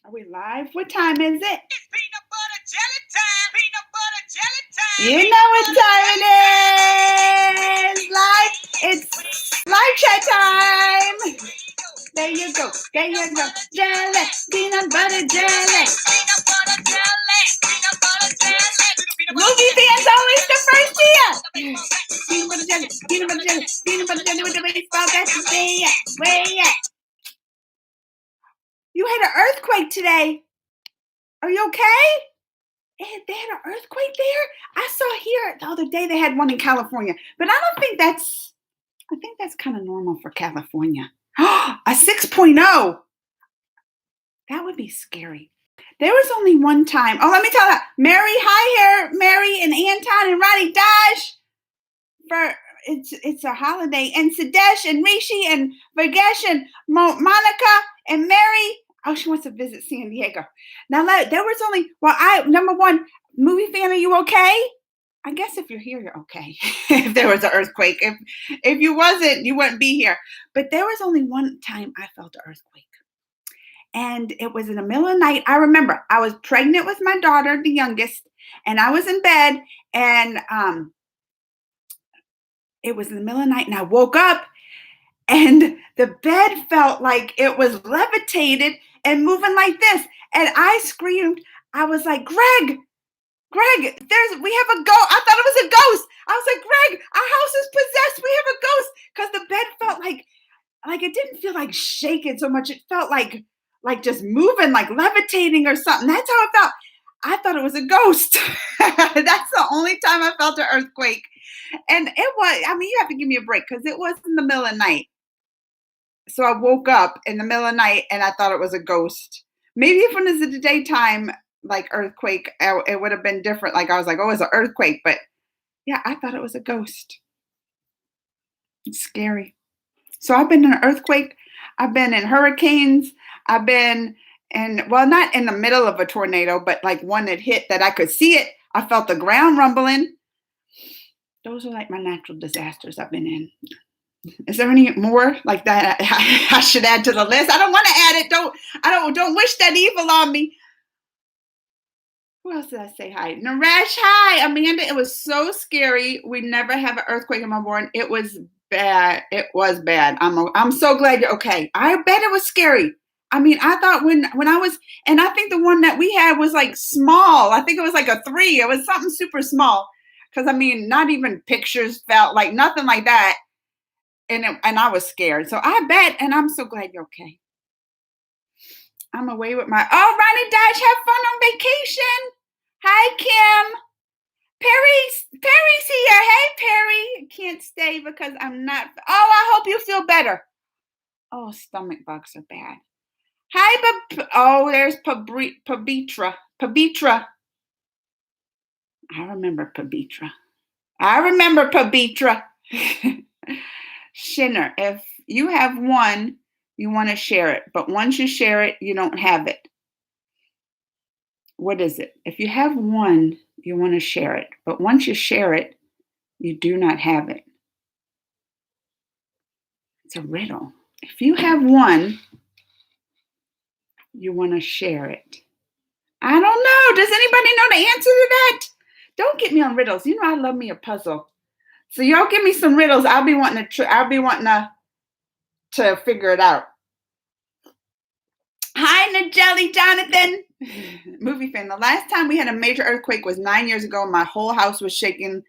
Are we live? What time is it? It's peanut butter jelly time. Peanut butter jelly time. You know what time it is. Live. It's live chat time. There you go. There you go. Jelly. Peanut butter jelly. Peanut butter jelly. Peanut butter jelly. Movie fans always the first year. Peanut butter jelly. Peanut butter jelly. Peanut butter jelly with the baseball bat. Where at? Where at? You had an earthquake today. Are you okay? They had an earthquake there? I saw here the other day they had one in California. But I think that's kind of normal for California. A 6.0. That would be scary. There was only one time. Oh, let me tell you. Mary, hi here, Mary and Anton and Ronnie Dash. It's a holiday. And Sadesh and Rishi and Vagesh and Monica and Mary. Oh, she wants to visit San Diego. Now, there was only, number one, movie fan, are you okay? I guess if you're here, you're okay. If there was an earthquake. If you wasn't, you wouldn't be here. But there was only one time I felt an earthquake. And it was in the middle of the night. I remember I was pregnant with my daughter, the youngest, and I was in bed. And it was in the middle of the night, and I woke up. And the bed felt like it was levitated and moving like this. And I screamed. I was like, Greg, we have a ghost. I thought it was a ghost. I was like, Greg, our house is possessed. We have a ghost. Because the bed felt like it didn't feel like shaking so much. It felt like just moving, like levitating or something. That's how it felt. I thought it was a ghost. That's the only time I felt an earthquake. And it was, you have to give me a break because it was in the middle of the night. So I woke up in the middle of the night and I thought it was a ghost. Maybe if it was in the daytime, like earthquake, it would have been different. Like I was like, oh, it's an earthquake. But yeah, I thought it was a ghost. It's scary. So I've been in an earthquake. I've been in hurricanes. I've been not in the middle of a tornado, but like one that hit that I could see it. I felt the ground rumbling. Those are like my natural disasters I've been in. Is there any more like that I should add to the list? I don't want to add it. Don't wish that evil on me. Who else did I say hi? Naresh, hi. Amanda, it was so scary. We never have an earthquake in Melbourne. It was bad. It was bad. I'm so glad you're okay. I bet it was scary. I thought when I was, and I think the one that we had was like small. I think it was like a 3. It was something super small. Because not even pictures felt like nothing like that. And I was scared. So I bet, and I'm so glad you're okay. I'm away with Ronnie Dash, have fun on vacation. Hi, Kim. Perry's here. Hey, Perry. Can't stay because I'm not. Oh, I hope you feel better. Oh, stomach bugs are bad. Hi, there's Pabitra. I remember Pabitra. Shinner, if you have one, you want to share it. But once you share it, you don't have it. What is it? If you have one, you want to share it. But once you share it, you do not have it. It's a riddle. If you have one, you want to share it. I don't know. Does anybody know the answer to that? Don't get me on riddles. You know I love me a puzzle. So y'all give me some riddles. I'll be wanting to figure it out. Hi, Najelli, Jonathan. Movie fan. The last time we had a major earthquake was 9 years ago. My whole house was shaking.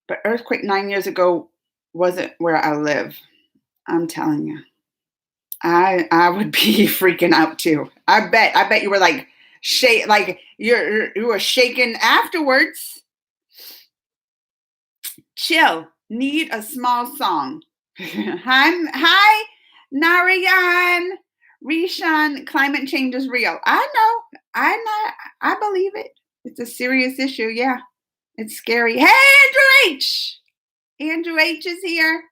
But earthquake 9 years ago wasn't where I live. I'm telling you. I would be freaking out too. I bet you were like you were shaking afterwards. Chill. Need a small song. Hi, Narayan. Rishan, climate change is real. I know. I believe it. It's a serious issue. Yeah. It's scary. Hey, Andrew H. Andrew H is here.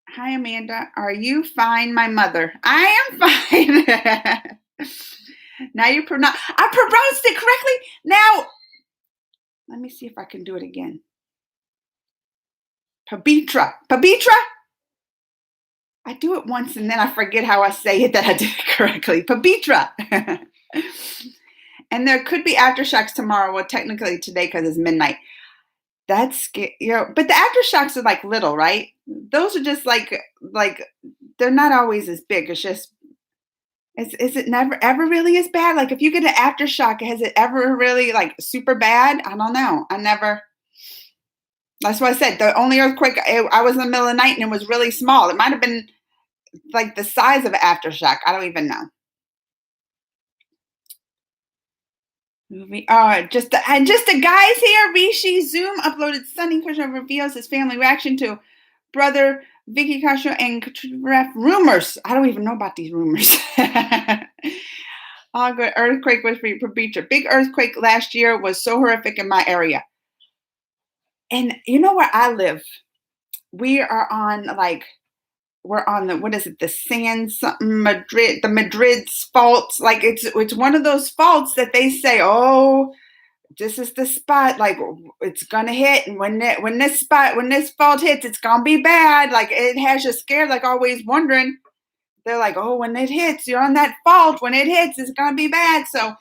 Hi, Amanda. Are you fine, my mother? I am fine. Now I pronounced it correctly. Now, let me see if I can do it again. Pabitra. I do it once and then I forget how I say it that I did it correctly. Pavitra. And there could be aftershocks tomorrow. Well, technically today because it's midnight. That's scary. But the aftershocks are like little, right? Those are just like they're not always as big. It's just is it never ever really as bad? Like if you get an aftershock, has it ever really like super bad? I don't know. I never. That's why I said the only earthquake I was in the middle of the night and it was really small. It might have been like the size of an aftershock. I don't even know. Movie. Just the guys here. Rishi Zoom uploaded Sunny Krishna reveals his family reaction to brother Vicky Kasha and Ref rumors. I don't even know about these rumors. Oh, good. Earthquake was for Beecher. Big earthquake last year was so horrific in my area. And you know where I live? We are on like we're on the what is it? The sand something Madrid, the Madrid's faults. Like it's one of those faults that they say, oh, this is the spot. Like it's gonna hit, and when this fault hits, it's gonna be bad. Like it has you scared, like always wondering. They're like, oh, when it hits, you're on that fault. When it hits, it's gonna be bad. So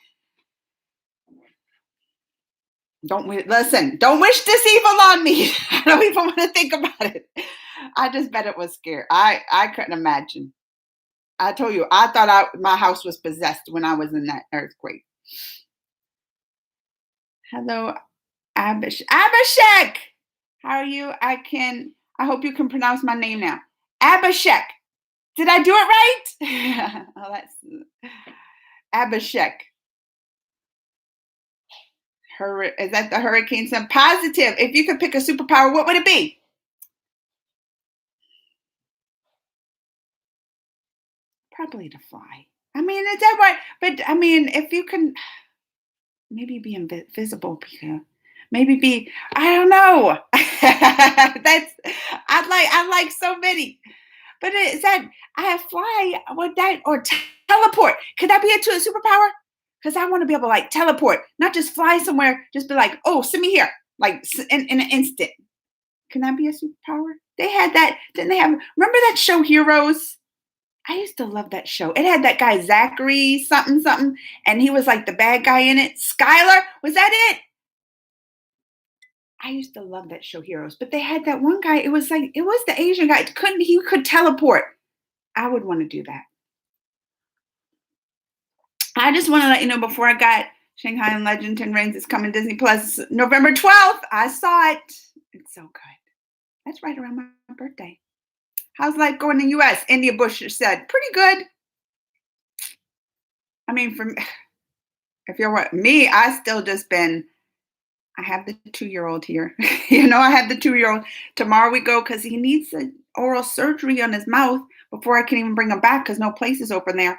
listen. Don't wish this evil on me. I don't even want to think about it. I just bet it was scary. I couldn't imagine. I told you, I thought my house was possessed when I was in that earthquake. Hello, Abhishek. How are you? I hope you can pronounce my name now. Abhishek. Did I do it right? Oh, that's Abhishek. Is that the hurricane sun? Positive. If you could pick a superpower, what would it be? Probably to fly. I mean, is that right? But I mean, if you can maybe be invisible, maybe be, I don't know. I like so many. But is that I fly would that or teleport? Could that be a superpower? Because I want to be able to like teleport, not just fly somewhere, just be like, oh, send me here, like in an instant. Can that be a superpower? They had that, didn't they have? Remember that show Heroes? I used to love that show. It had that guy Zachary something something, and he was like the bad guy in it. Skylar, was that it? I used to love that show Heroes, but they had that one guy. It was the Asian guy. He could teleport. I would want to do that. I just want to let you know before I got Shanghai and Legend 10 Rings is coming Disney Plus November 12th. I saw it. It's so good. That's right around my birthday. How's life going in the U.S.? India Bush said, pretty good. I mean, if you're what me, I have the 2-year-old here. I have the 2-year-old. Tomorrow we go because he needs an oral surgery on his mouth before I can even bring him back because no place is open there.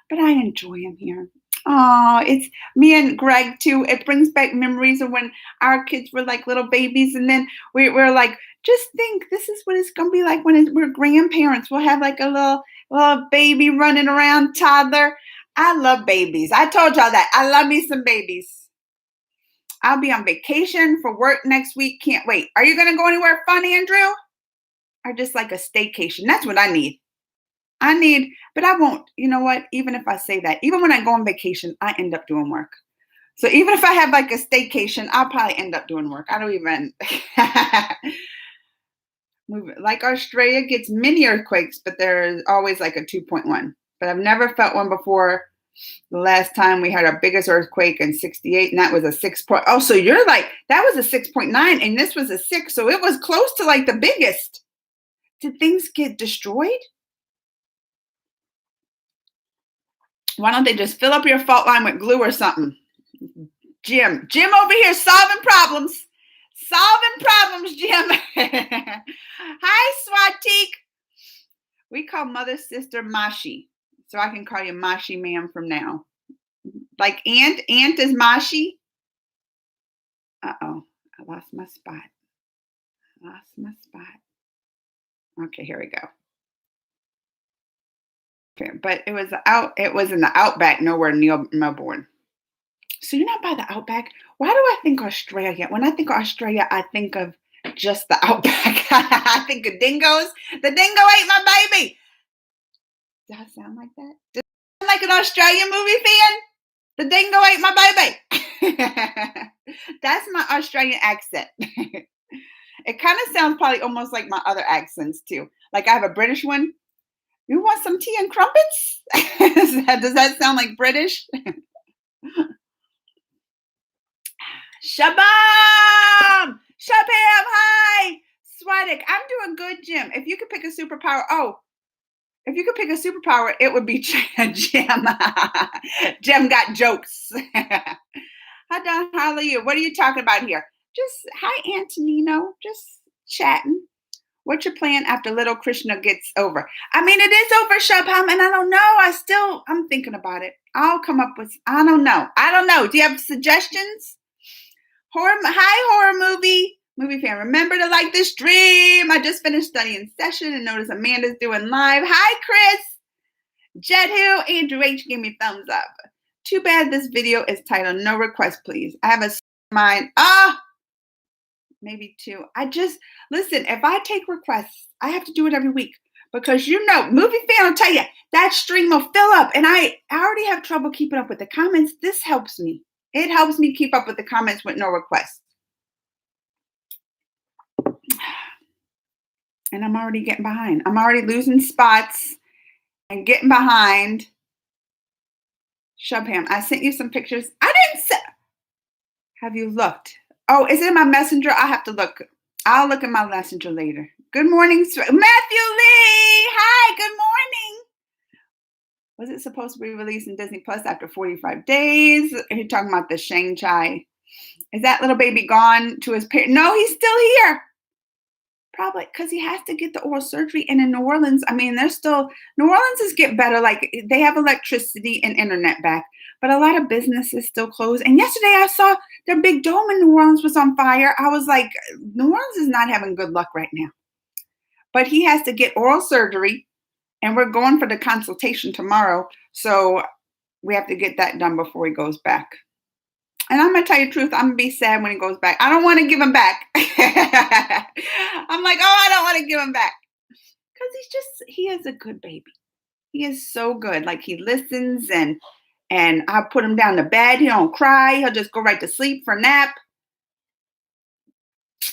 But I enjoy him here. Oh, it's me and Greg too. It brings back memories of when our kids were like little babies, and then we're like, just think, this is what it's gonna be like when we're grandparents. We'll have like a little baby running around, toddler. I love babies. I told y'all that. I love me some babies. I'll be on vacation for work next week. Can't wait. Are you gonna go anywhere fun, Andrew? Or just like a staycation? That's what I need. But I won't, you know what? Even if I say that, even when I go on vacation, I end up doing work. So even if I have like a staycation, I'll probably end up doing work. I don't even move it. Like Australia gets mini earthquakes, but there's always like a 2.1. But I've never felt one before. The last time we had our biggest earthquake in 68, and that was a 6. Oh, so you're like, that was a 6.9, and this was a 6. So it was close to like the biggest. Did things get destroyed? Why don't they just fill up your fault line with glue or something? Jim over here solving problems. Jim. Hi, Swatik. We call mother sister Mashi. So I can call you Mashi ma'am from now. Like aunt is Mashi. Uh-oh, I lost my spot. Okay, here we go. Okay, but it was in the outback, nowhere near Melbourne. So you're not by the outback? Why do I think Australia? When I think of Australia, I think of just the outback. I think of dingoes. The dingo ate my baby. I sound like that? Does it sound like an Australian movie fan? The dingo ate my baby. That's my Australian accent. It kind of sounds probably almost like my other accents too. Like I have a British one. You want some tea and crumpets? Does that sound like British? Shabam! Shabam! Hi! Swadik, I'm doing good, Jim. If you could pick a superpower, it would be Jim. Jim got jokes. How are you? What are you talking about here? Just hi, Antonino. Just chatting. What's your plan after little Krishna gets over? I mean, it is over, Shabham, and I don't know. I'm thinking about it. I'll come up with, I don't know. Do you have suggestions? Horror movie fan. Remember to like this stream. I just finished studying session and notice Amanda's doing live. Hi, Chris. Jedhu, Andrew H gave me thumbs up. Too bad this video is titled No Request, Please. I have a mind. Maybe two. Listen, if I take requests, I have to do it every week because movie fan will tell you that stream will fill up and I already have trouble keeping up with the comments. This helps me. It helps me keep up with the comments with no requests. And I'm already getting behind. I'm already losing spots and getting behind. Shubham, I sent you some pictures. Have you looked? Oh, is it in my messenger? I'll have to look. I'll look at my messenger later. Good morning, Matthew Lee. Hi, good morning. Was it supposed to be released in Disney Plus after 45 days? Are you talking about the Shang-Chi? Is that little baby gone to his parents? No, he's still here. Probably because he has to get the oral surgery. And in New Orleans, I mean, New Orleans is getting better. Like they have electricity and internet back, but a lot of businesses still closed. And yesterday I saw their big dome in New Orleans was on fire. I was like, New Orleans is not having good luck right now. But he has to get oral surgery and we're going for the consultation tomorrow. So we have to get that done before he goes back. And I'm going to tell you the truth, I'm going to be sad when he goes back. I don't want to give him back. I'm like, I don't want to give him back. Because he is a good baby. He is so good. Like he listens and I put him down to bed. He don't cry. He'll just go right to sleep for a nap.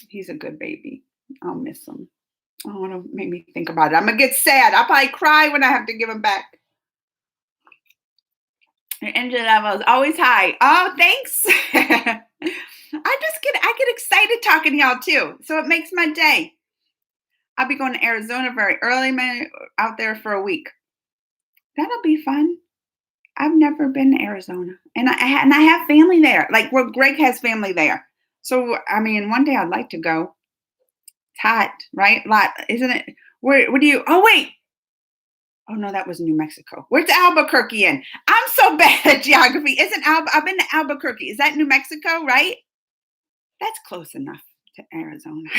He's a good baby. I'll miss him. Oh, it'll make me think about it. I'm going to get sad. I'll probably cry when I have to give him back. Your energy level is always high. Oh, thanks. I get excited talking to y'all too. So it makes my day. I'll be going to Arizona very early, out there for a week. That'll be fun. I've never been to Arizona. And I have family there. Like where Greg has family there. So, I mean, one day I'd like to go. It's hot, right? Isn't it? Where do you, oh, wait. Oh, no, that was New Mexico. Where's Albuquerque in? I'm so bad at geography. I've been to Albuquerque. Is that New Mexico, right? That's close enough to Arizona.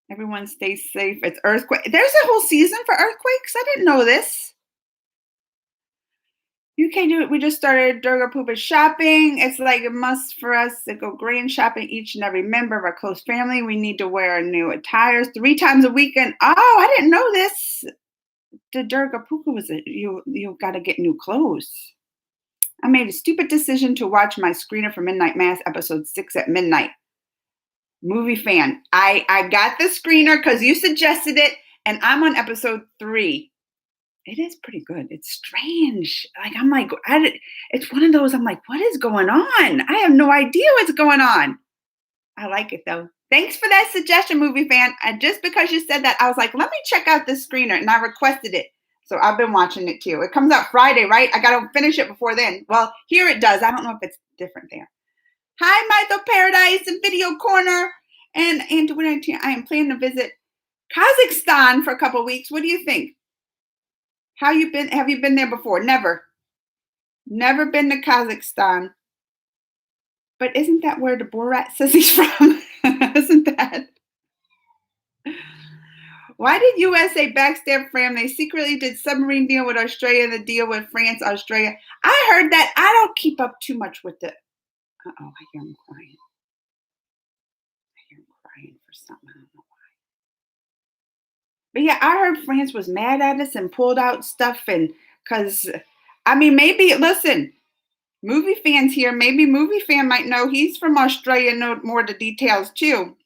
Everyone stays safe. It's earthquake. There's a whole season for earthquakes. I didn't know this. You can't do it. We just started Durga Puja shopping. It's like a must for us to go grand shopping each and every member of our close family. We need to wear new attires 3 times a weekend. Oh, I didn't know this. The Durga Puja was you got to get new clothes. I made a stupid decision to watch my screener for Midnight Mass episode 6 at midnight. Movie fan. I got the screener because you suggested it, and I'm on episode 3. It is pretty good. It's strange. Like I'm like, it's one of those. I'm like, what is going on? I have no idea what's going on. I like it though. Thanks for that suggestion, movie fan. Just because you said that, I was like, let me check out this screener, and I requested it. So I've been watching it too. It comes out Friday, right? I got to finish it before then. Well, here it does. I don't know if it's different there. Hi, Mytho Paradise and Video Corner. And I am planning to visit Kazakhstan for a couple of weeks. What do you think? Have you been there before? Never been to Kazakhstan. But isn't that where the Borat says he's from? Isn't that? Why did USA backstab France? They secretly did submarine deal with Australia and the deal with France, Australia. I heard that. I don't keep up too much with it. I hear him crying. I hear him crying for something. I don't know But yeah, I heard France was mad at us and pulled out stuff, and because I mean, maybe listen, movie fans here, maybe movie fan might know he's from Australia, know more of the details too.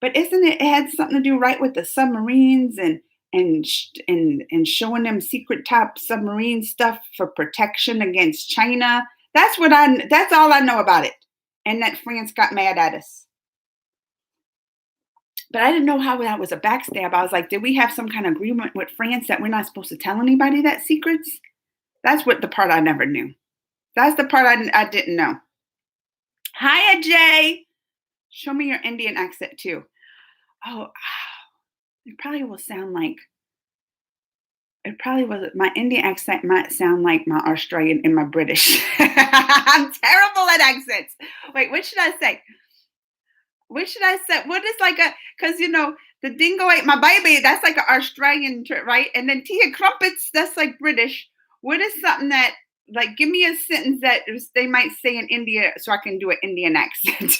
But isn't it, it had something to do right with the submarines and showing them secret top submarine stuff for protection against China. That's all I know about it. And that France got mad at us. But I didn't know how that was a backstab. I was like, did we have some kind of agreement with France that we're not supposed to tell anybody that secrets? That's what the part I never knew. That's the part I didn't know. Hi, Ajay. Show me your Indian accent too. Oh, it probably will sound like it probably was my Indian accent might sound like my Australian and my British. I'm terrible at accents. Wait, what should I say? What should I say? What is like a because the dingo ate my baby. That's like an Australian, right? And then tea and crumpets. That's like British. What is something that like? Give me a sentence that they might say in India, so I can do an Indian accent.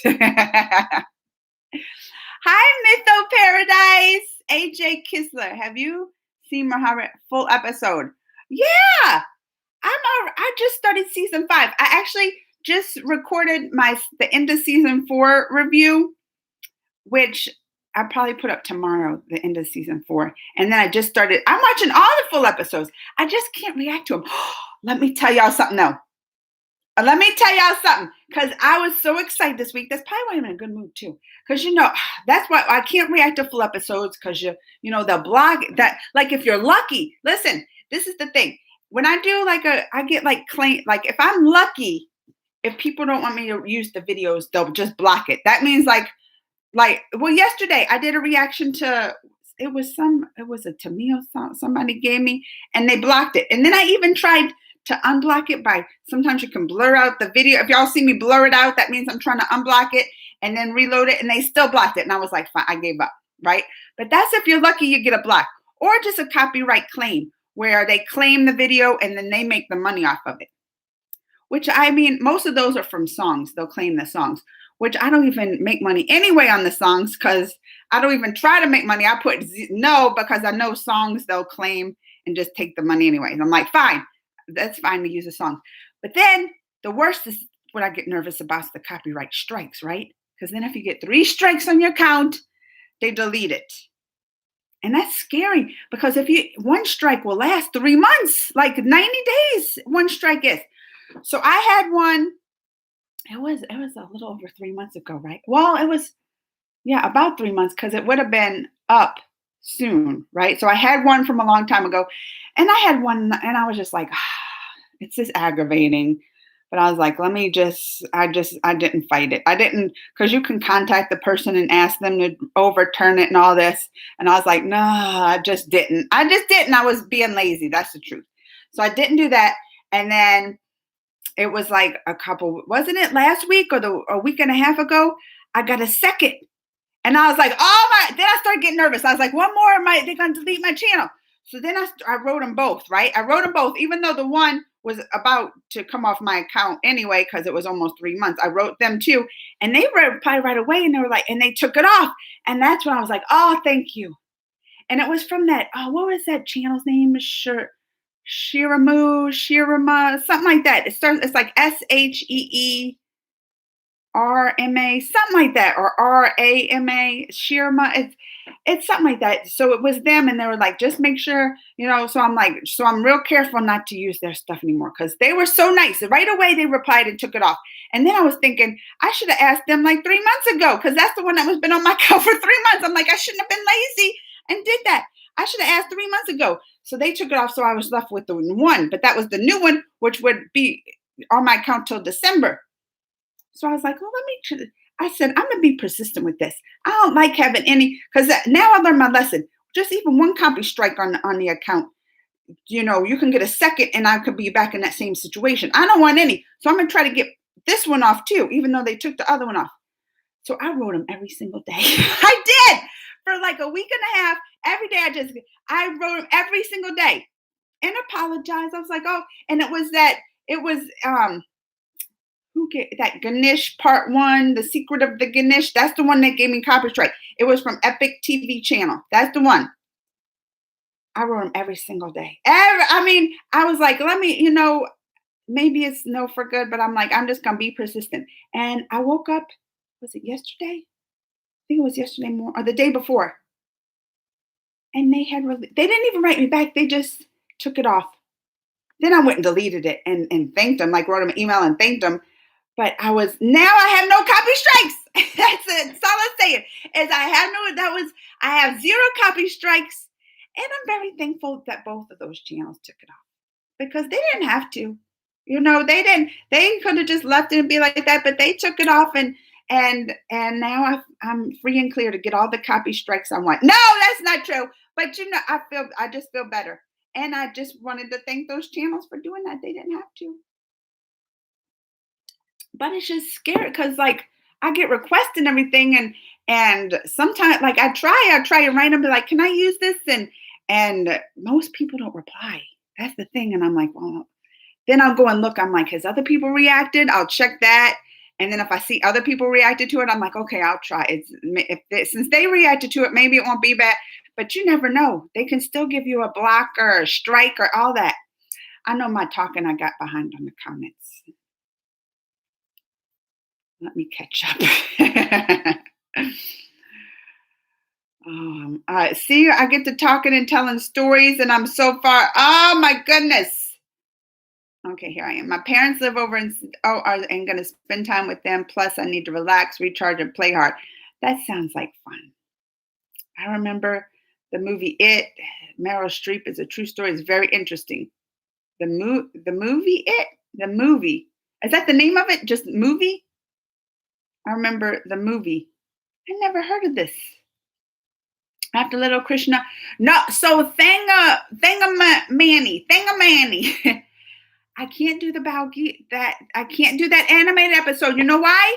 Hi, Mytho Paradise. AJ Kisler. Have you seen Muhammad full episode? Yeah, I just started season 5. I actually just recorded the end of season 4 review, which I probably put up tomorrow, the end of season 4. And then I just started. I'm watching all the full episodes. I just can't react to them. Let me tell y'all something though. Let me tell y'all something, because I was so excited this week. That's probably why I'm in a good mood too. Because that's why I can't react to full episodes, because they'll block that. Like if you're lucky, listen, this is the thing. When I do I get like claim, like if I'm lucky, if people don't want me to use the videos, they'll just block it. That means well, yesterday I did a reaction to it was a Tamil song somebody gave me, and they blocked it. And then I even tried to unblock it by sometimes you can blur out the video. If y'all see me blur it out, that means I'm trying to unblock it and then reload it, and they still blocked it. And I was like, fine, I gave up, right? But that's if you're lucky you get a block, or just a copyright claim where they claim the video and then they make the money off of it. Which I mean, most of those are from songs. They'll claim the songs, which I don't even make money anyway on the songs, because I don't even try to make money. I put no, because I know songs they'll claim and just take the money anyway. And I'm like, fine, that's fine to use a song. But then the worst is what I get nervous about is the copyright strikes, right? Because then if you get 3 strikes on your account, they delete it. And that's scary, because one strike will last 3 months, like 90 days, one strike is. So I had one. It was a little over 3 months ago, right? Well, it was about 3 months, because it would have been up soon, right? So I had one from a long time ago, and I had one, and I was just like, it's just aggravating. But I was like, I didn't fight it. I didn't, because you can contact the person and ask them to overturn it and all this. And I was like, no, I just didn't. I was being lazy. That's the truth. So I didn't do that. And then it was like wasn't it last week or a week and a half ago? I got a second. And I was like, oh my, then I started getting nervous. I was like, one more, they're going to delete my channel. So then I wrote them both, right? I wrote them both, even though the one was about to come off my account anyway, because it was almost 3 months. I wrote them too. And they replied right away, and they were like, and they took it off. And that's when I was like, oh, thank you. And it was from that, what was that channel's name? Shirama, something like that. It's like SHEERMA, something like that, or RAMA, Shirama. It's something like that. So it was them, and they were like, just make sure, So I'm real careful not to use their stuff anymore, because they were so nice. Right away, they replied and took it off. And then I was thinking, I should have asked them like 3 months ago, because that's the one that was been on my account for 3 months. I'm like, I shouldn't have been lazy and did that. I should have asked 3 months ago. So they took it off, so I was left with the one. But that was the new one, which would be on my account till December. So I was like, well, I said, I'm going to be persistent with this. I don't like having any, because now I learned my lesson. Just even one copy strike on the account, you can get a second, and I could be back in that same situation. I don't want any. So I'm going to try to get this one off too, even though they took the other one off. So I wrote them every single day. I did for like a week and a half. Every day I wrote them every single day and apologized. I was like, oh, and it was that Ganesh part 1, The Secret of the Ganesh. That's the one that gave me copyright strike. It was from Epic TV channel. That's the one. I wrote them every single day. I was like, let me, maybe it's no for good, but I'm like, I'm just gonna be persistent. And I woke up, was it yesterday? I think it was yesterday morning or the day before. And they didn't even write me back. They just took it off. Then I went and deleted it and thanked them, like wrote them an email and thanked them. But now I have no copy strikes. That's it. That's all I'm saying is I have zero copy strikes. And I'm very thankful that both of those channels took it off because they didn't have to. They could have just left it and be like that, but they took it off and now I'm free and clear to get all the copy strikes I want. No, that's not true. But I just feel better. And I just wanted to thank those channels for doing that. They didn't have to. But it's just scary because like I get requests and everything and sometimes like I try and write them, be like, can I use this? And most people don't reply. That's the thing. And I'm like, well, then I'll go and look. I'm like, has other people reacted? I'll check that. And then if I see other people reacted to it, I'm like, okay, I'll try it. Since they reacted to it, maybe it won't be bad. But you never know. They can still give you a block or a strike or all that. I know my talking I got behind on the comments. Let me catch up. See, I get to talking and telling stories, and I'm so far. Oh my goodness. Okay, here I am. My parents live over and going to spend time with them. Plus, I need to relax, recharge, and play hard. That sounds like fun. I remember the movie It. Meryl Streep is a true story. It's very interesting. The movie It. The movie. Is that the name of it? Just movie? I remember the movie. I never heard of this. After Little Krishna. No, so Thangamanny. I can't do I can't do that animated episode. You know why?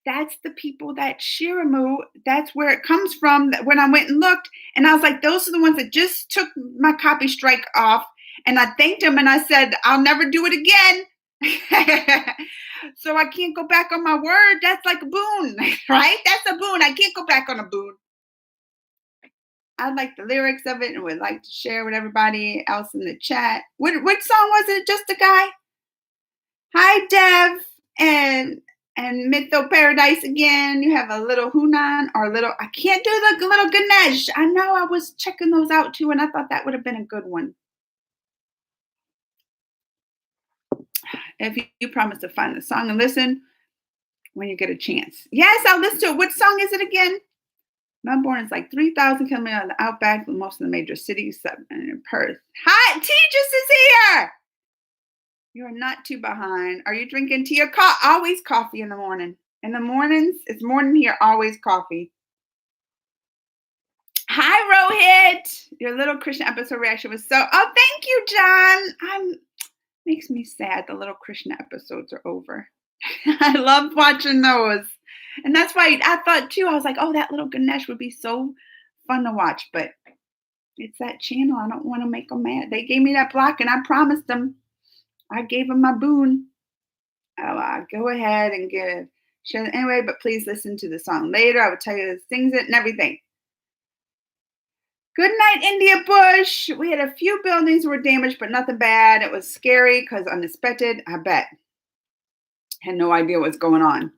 That's the people that Shiramu, that's where it comes from. When I went and looked, and I was like, those are the ones that just took my copy strike off. And I thanked them and I said, I'll never do it again. So I can't go back on my word. That's like a boon, right? That's a boon. I can't go back on a boon. I like the lyrics of it and would like to share with everybody else in the chat. Which song was it? Just a guy? Hi, Dev and Mytho Paradise again. You have a little Hunan or a little, I can't do the little Ganesh. I know I was checking those out too, and I thought that would have been a good one. If you promise to find the song and listen when you get a chance. Yes, I'll listen to it. What song is it again? Melbourne is like 3,000 kilometers on the outback with most of the major cities, and in Perth. Hi, Tea just is here. You are not too behind. Are you drinking tea or coffee? Always coffee in the morning. In the mornings, it's morning here, always coffee. Hi, Rohit. Your little Krishna episode reaction was so, oh, thank you, John. Makes me sad the little Krishna episodes are over. I love watching those. And that's why I thought too, I was like, oh, that little Ganesh would be so fun to watch. But it's that channel. I don't want to make them mad. They gave me that block and I promised them. I gave them my boon. I'll go ahead and share it anyway, but please listen to the song later. I will tell you the sings it and everything. Good night, India Bush. We had a few buildings were damaged, but nothing bad. It was scary because unexpected, I bet. Had no idea what's going on.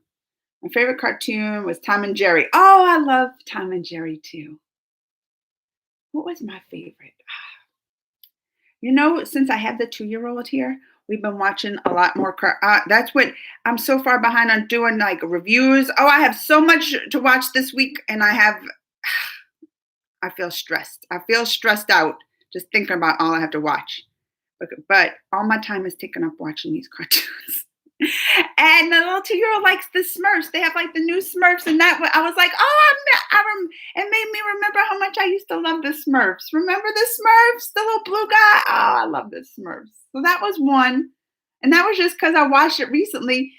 My favorite cartoon was Tom and Jerry. Oh, I love Tom and Jerry too. What was my favorite? Since I have the 2-year-old here, we've been watching a lot more. That's what I'm so far behind on doing, like reviews. Oh, I have so much to watch this week, and I feel stressed. I feel stressed out just thinking about all I have to watch. But all my time is taken up watching these cartoons. And the little 2-year-old likes the Smurfs. They have like the new Smurfs, and that I was like, it made me remember how much I used to love the Smurfs. Remember the Smurfs, the little blue guy? Oh, I love the Smurfs. So that was one, and that was just because I watched it recently,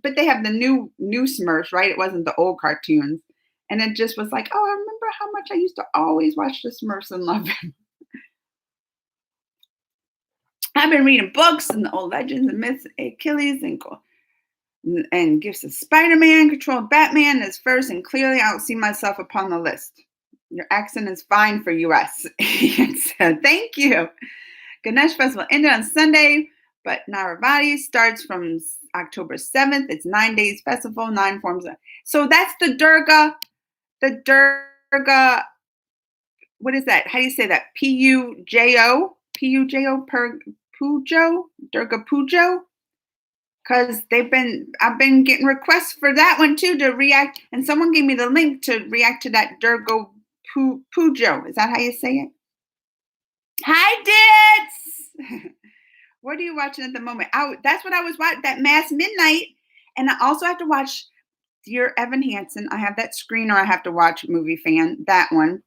but they have the new Smurfs, right? It wasn't the old cartoons, and it just was like, oh, I remember how much I used to always watch the Smurfs and love them. I've been reading books and the old legends and myths, Achilles and gifts of Spider-Man, controlled Batman as first, and clearly I don't see myself upon the list. Your accent is fine for US. So thank you. Ganesh Festival ended on Sunday, but Naravati starts from October 7th. It's 9 days festival, 9 forms. So that's the Durga, what is that? How do you say that? Pujo? Pujo? Pujo? Durga Pujo? Because I've been getting requests for that one too to react, and someone gave me the link to react to that Durga Pujo. Is that how you say it? Hi, Dits! What are you watching at the moment? That's what I was watching, that Mass Midnight. And I also have to watch Dear Evan Hansen. I have that screener I have to watch, Movie Fan, that one.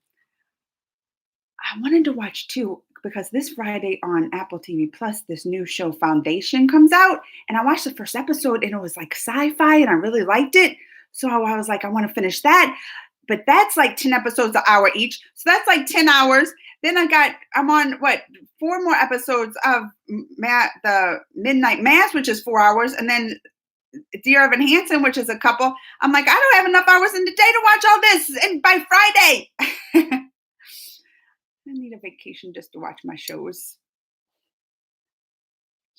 I wanted to watch too, because this Friday on Apple TV Plus, this new show Foundation comes out. And I watched the first episode and it was like sci-fi and I really liked it. So I was like, I want to finish that. But that's like 10 episodes an hour each. So that's like 10 hours. Then I'm on 4 more episodes of the Midnight Mass, which is 4 hours. And then Dear Evan Hansen, which is a couple. I'm like, I don't have enough hours in the day to watch all this. And by Friday, I need a vacation just to watch my shows.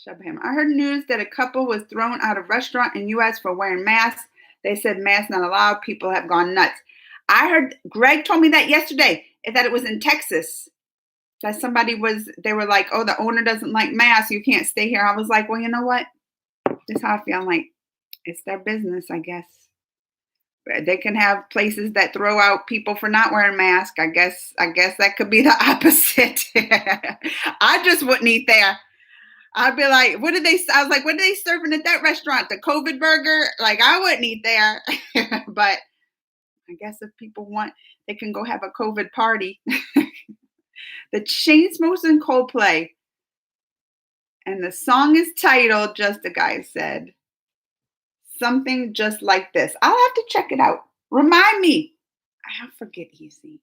Shubham. I heard news that a couple was thrown out of restaurant in U.S. for wearing masks. They said masks not allowed. People have gone nuts. I heard Greg told me that yesterday, that it was in Texas. That they were like, oh, the owner doesn't like masks. You can't stay here. I was like, well, you know what? This is how I feel. I'm like, it's their business, I guess. They can have places that throw out people for not wearing masks. I guess that could be the opposite. I just wouldn't eat there. I'd be like, I was like, what are they serving at that restaurant? The COVID burger? Like, I wouldn't eat there. But I guess if people want, they can go have a COVID party. The Chainsmokers and Coldplay. And the song is titled, just a guy said, something just like this. I'll have to check it out. Remind me. I forget easy.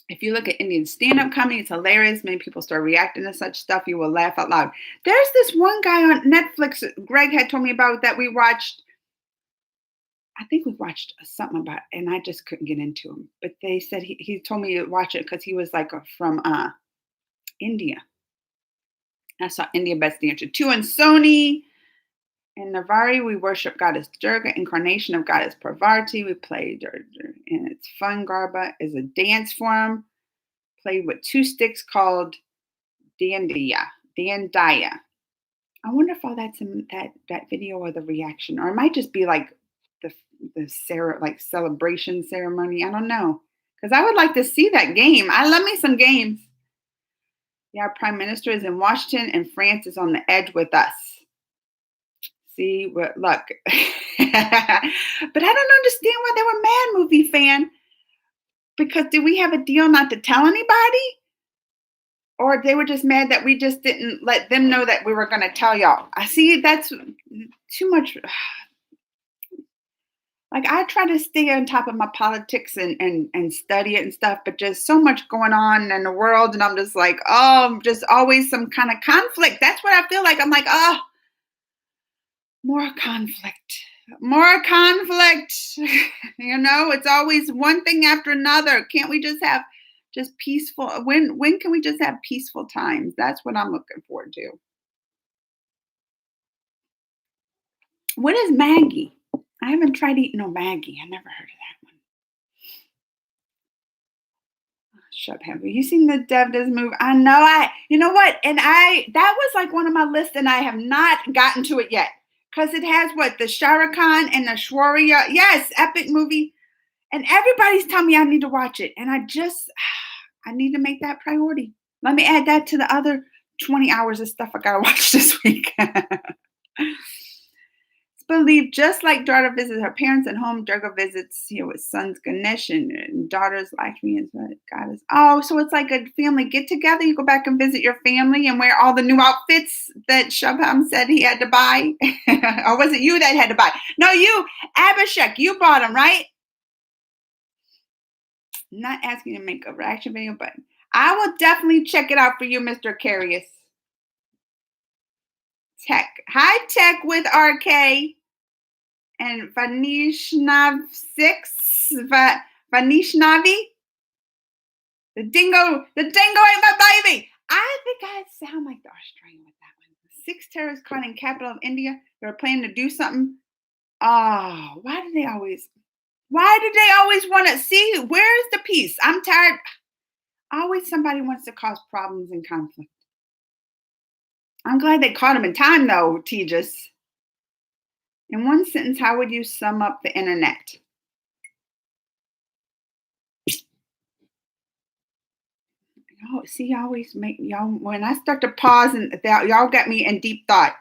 If you look at Indian stand-up comedy, it's hilarious. Many people start reacting to such stuff. You will laugh out loud. There's this one guy on Netflix Greg had told me about that we watched. I think we watched something about, and I just couldn't get into him. But they said he told me to watch it because he was like from India. I saw India Best Dancer 2 and Sony. In Navari, we worship Goddess Durga, incarnation of Goddess Parvati. We play and it's fun. Garba is a dance form played with 2 sticks called Dandaya. I wonder if all that's in that video or the reaction, or it might just be like the celebration ceremony. I don't know, because I would like to see that game. I love me some games. Yeah, our prime minister is in Washington, and France is on the edge with us. See what luck. But I don't understand why they were mad, Movie Fan. Because did we have a deal not to tell anybody? Or they were just mad that we just didn't let them know that we were going to tell y'all. I see that's too much. Like, I try to stay on top of my politics and study it and stuff, but just so much going on in the world. And I'm just like, oh, just always some kind of conflict. That's what I feel like. I'm like, oh, more conflict. It's always one thing after another. Can't we just have just peaceful? When can we just have peaceful times? That's what I'm looking forward to. What is Maggie? I haven't tried eating no Maggie. I never heard of that one. Have you seen the Devdas movie? I know. You know what? And that was like one of my lists, and I have not gotten to it yet. Because it has the Shah Rukh Khan and the Shwarya. Yes, epic movie. And everybody's telling me I need to watch it. And I need to make that priority. Let me add that to the other 20 hours of stuff I got to watch this week. It's believed just like daughter visits her parents at home, Durga visits here with sons Ganesh and daughters Lakshmi and goddess. Oh, so it's like a family get together. You go back and visit your family and wear all the new outfits that Shabham said he had to buy. Or was it you that had to buy? No, you, Abhishek, you bought them, right? I'm not asking you to make a reaction video, but I will definitely check it out for you, Mr. Carius. Tech. Hi, Tech with RK. And Vanishnav 6. Vanishnavi, the dingo ate my baby. I think I sound like the Australian with that one. The six terrorists caught in capital of India. They were planning to do something. Oh, why did they always want to see? Where's the peace? I'm tired. Always somebody wants to cause problems and conflict. I'm glad they caught him in time, though, Tejas. In one sentence, how would you sum up the internet? Y'all, see, y'all always make y'all when I start to pause and y'all get me in deep thought.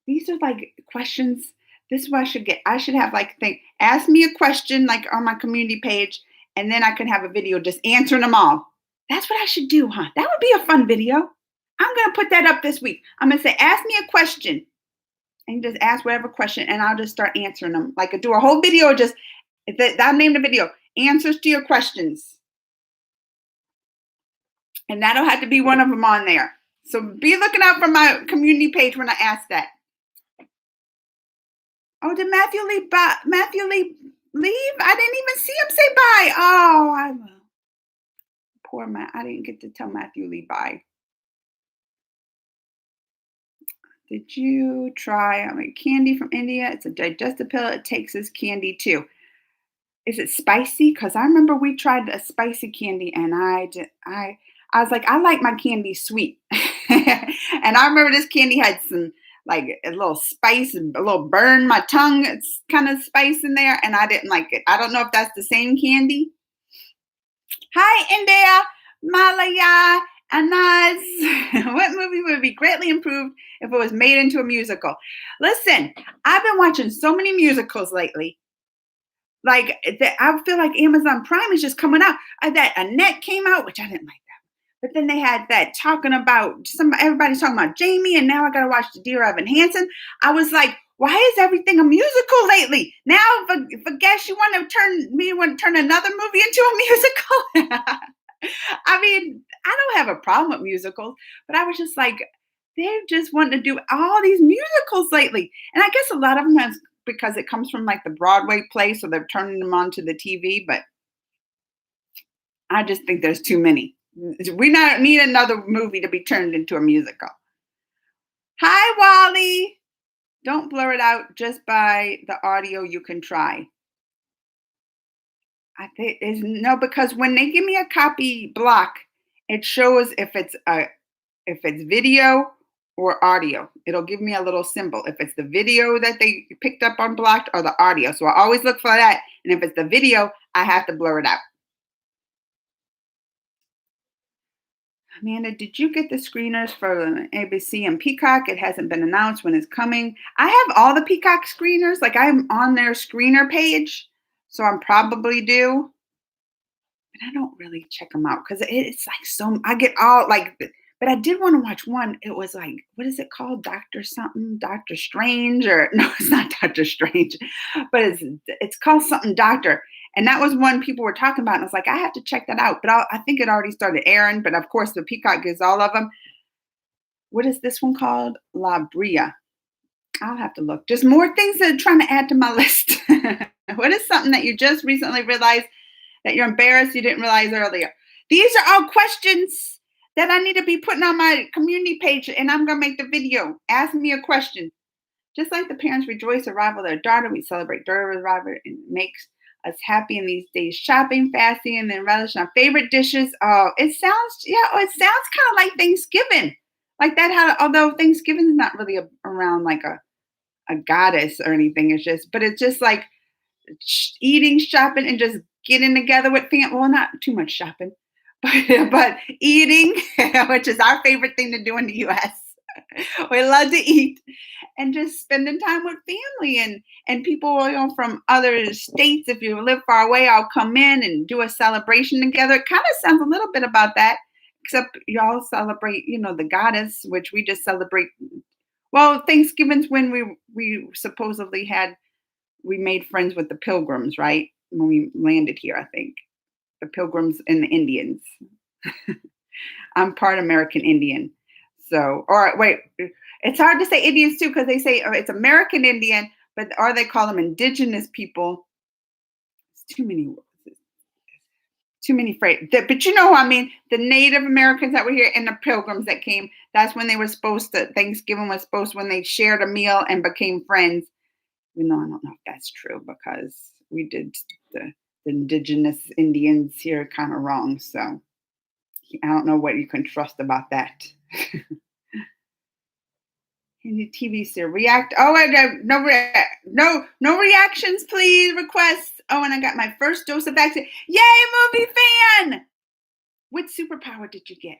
These are like questions. This is what I should get. I should have like think. Ask me a question like on my community page, and then I can have a video just answering them all. That's what I should do, huh? That would be a fun video. I'm gonna put that up this week. I'm gonna say, ask me a question, and just ask whatever question, and I'll just start answering them. Like do a whole video, just I'll name the video "Answers to Your Questions," and that'll have to be one of them on there. So be looking out for my community page when I ask that. Oh, did Matthew leave? Matthew leave? I didn't even see him say bye. Oh, I will. Poor Matt. I didn't get to tell Matthew Lee bye. Did you try candy from India? It's a digestive pill. It takes as candy too. Is it spicy? Because I remember we tried a spicy candy, and I was like, I like my candy sweet, and I remember this candy had some like a little spice, a little burn my tongue. It's kind of spice in there, and I didn't like it. I don't know if that's the same candy. Hi, India, Malaya, Anaz. What movie would be greatly improved if it was made into a musical? Listen, I've been watching so many musicals lately. Like I feel like Amazon Prime is just coming out. That Annette came out, which I didn't like that. But then they had that talking about everybody's talking about Jamie, and now I gotta watch the Dear Evan Hansen. I was like, why is everything a musical lately? Now, for guess you want to turn another movie into a musical? I mean, I don't have a problem with musicals, but I was just like, they're just wanting to do all these musicals lately, and I guess a lot of them has because it comes from like the Broadway play, so they're turning them onto the TV. But I just think there's too many. We not need another movie to be turned into a musical. Hi, Wally. Don't blur it out just by the audio. You can try. I think is no, because when they give me a copy block, it shows if it's video or audio. It'll give me a little symbol if it's the video that they picked up on blocked or the audio. So I always look for that. And if it's the video, I have to blur it out. Amanda, did you get the screeners for ABC and Peacock? It hasn't been announced when it's coming. I have all the Peacock screeners. Like I'm on their screener page. So I'm probably due. But I don't really check them out because it's like I get all like, but I did want to watch one. It was like, what is it called? Doctor something, Doctor Strange, or no, it's not Doctor Strange, but it's called something Doctor. And that was one people were talking about. And I was like, I have to check that out. But I think it already started airing. But of course, the Peacock gives all of them. What is this one called? La Bria. I'll have to look. Just more things that I'm trying to add to my list. What is something that you just recently realized that you're embarrassed you didn't realize earlier? These are all questions that I need to be putting on my community page, and I'm going to make the video. Ask me a question. Just like the parents rejoice the arrival of their daughter, we celebrate daughter arrival and it makes us happy in these days. Shopping, fasting, and then relishing our favorite dishes. Oh, it sounds kind of like Thanksgiving. Like that, although Thanksgiving is not really around like a goddess or anything. But it's just like eating, shopping, and just getting together with family. Well, not too much shopping, but eating, which is our favorite thing to do in the U.S. We love to eat and just spending time with family and people from other states. If you live far away, I'll come in and do a celebration together. It kind of sounds a little bit about that, except y'all celebrate, the goddess, which we just celebrate. Well, Thanksgiving's when we supposedly we made friends with the Pilgrims, right? When we landed here, I think. The Pilgrims and the Indians. I'm part American Indian. So, or wait, it's hard to say Indians too, because they say it's American Indian, or they call them indigenous people. too many too many phrases. But you know what I mean? The Native Americans that were here and the Pilgrims that came, that's when they were supposed to, Thanksgiving was supposed when they shared a meal and became friends. Even though I don't know if that's true because we did the indigenous Indians here kind of wrong. So I don't know what you can trust about that. Any TV series react? Oh, I got no reactions, please. Requests. Oh, and I got my first dose of vaccine. Yay, movie fan! What superpower did you get?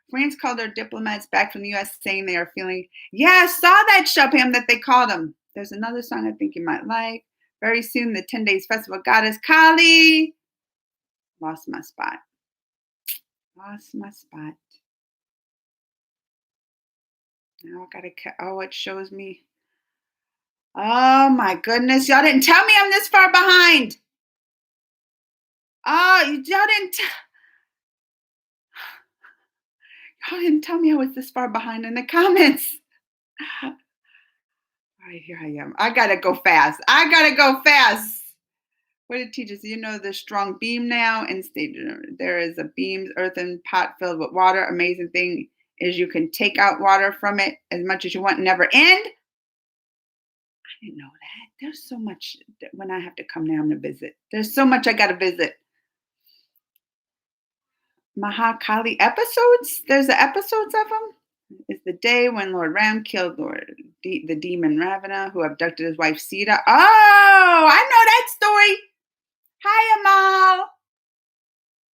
France called their diplomats back from the U.S. saying they are feeling. Yeah, I saw that show, Pam, that they called them. There's another song I think you might like. Very soon, the 10 Days Festival Goddess Kali. Lost my spot. Lost my spot. Now I gotta. Oh, it shows me. Oh my goodness! Y'all didn't tell me I'm this far behind. Oh, y'all didn't. Y'all didn't tell me I was this far behind in the comments. All right, here I am. I gotta go fast. What did teach us? You know the strong beam now, and there is a beam, earthen pot filled with water. Amazing thing is you can take out water from it as much as you want, never end. I didn't know that. There's so much when I have to come down to visit. There's so much I got to visit. Mahakali episodes. There's the episodes of them. It's the day when Lord Ram killed the demon Ravana, who abducted his wife Sita. Oh, I know that story. Hi, Amal.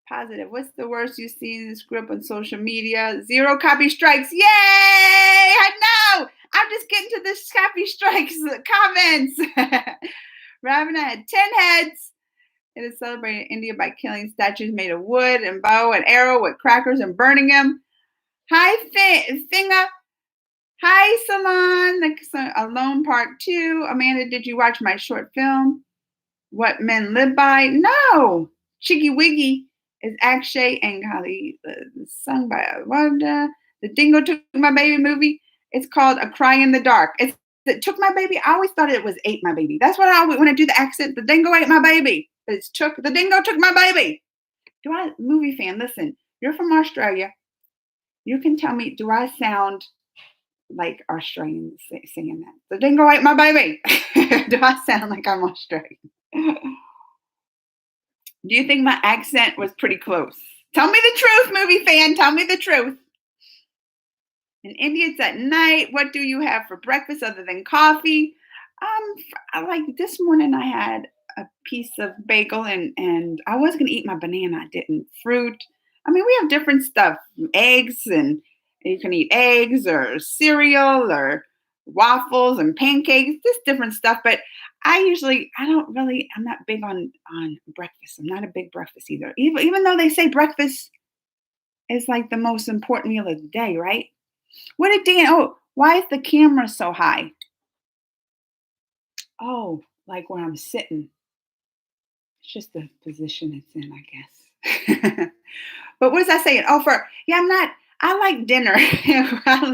Positive. What's the worst you've seen in this group on social media? 0 copy strikes. Yay! I know. I'm just getting to the copy strikes comments. Ravana had 10 heads. It is celebrated in India by killing statues made of wood and bow and arrow with crackers and burning them. Hi, Finga. Hi, Salon. Alone Part 2. Amanda, did you watch my short film? What Men Live By? No. Chiggy Wiggy is Akshay and Kali, sung by Wanda. The Dingo Took My Baby movie. It's called A Cry in the Dark. It took my baby. I always thought it was ate my baby. That's what I always, when I do the accent. The dingo ate my baby. The dingo took my baby. Movie fan, listen, you're from Australia. You can tell me, do I sound like Australian singing that? The dingo ate my baby. Do I sound like I'm Australian? Do you think my accent was pretty close? Tell me the truth, movie fan. Tell me the truth. In India, it's at night. What do you have for breakfast other than coffee? Like this morning, I had a piece of bagel and I was going to eat my banana. I didn't. Fruit. I mean, we have different stuff. Eggs, and you can eat eggs or cereal or waffles and pancakes, just different stuff. But I'm not big on breakfast. I'm not a big breakfast either. Even though they say breakfast is like the most important meal of the day, right? What did Dan? Oh, why is the camera so high? Oh, like where I'm sitting. It's just the position it's in, I guess. But what was I saying? Oh, I like dinner.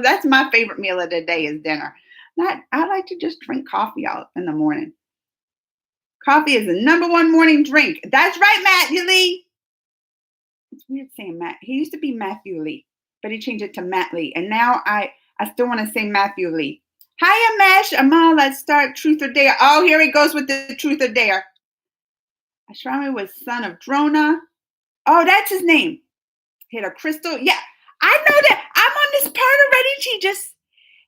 That's my favorite meal of the day is dinner. I like to just drink coffee out in the morning. Coffee is the number one morning drink. That's right, Matthew Lee. It's weird saying Matt. He used to be Matthew Lee, but he changed it to Matt Lee. And now I still want to say Matthew Lee. Hi, Amesh. Amal, let's start Truth or Dare. Oh, here he goes with the Truth or Dare. Ashrami was son of Drona. Oh, that's his name. He had a crystal. Yeah, I know that. I'm on this part already.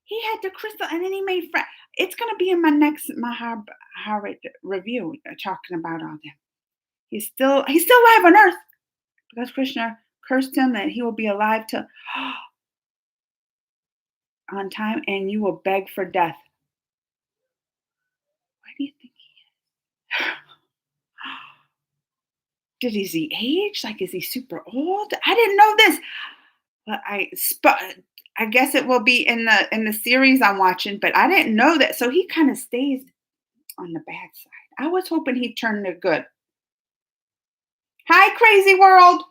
He had the crystal, and then he made friends. It's going to be in my next Mahabharat review, talking about all that. He's still alive on Earth because Krishna cursed him that he will be alive till on time, and you will beg for death. Why do you think he is? Is he age? Like, is he super old? I didn't know this. But I guess it will be in the series I'm watching, but I didn't know that. So he kind of stays on the bad side. I was hoping he'd turn to good. Hi, Crazy World.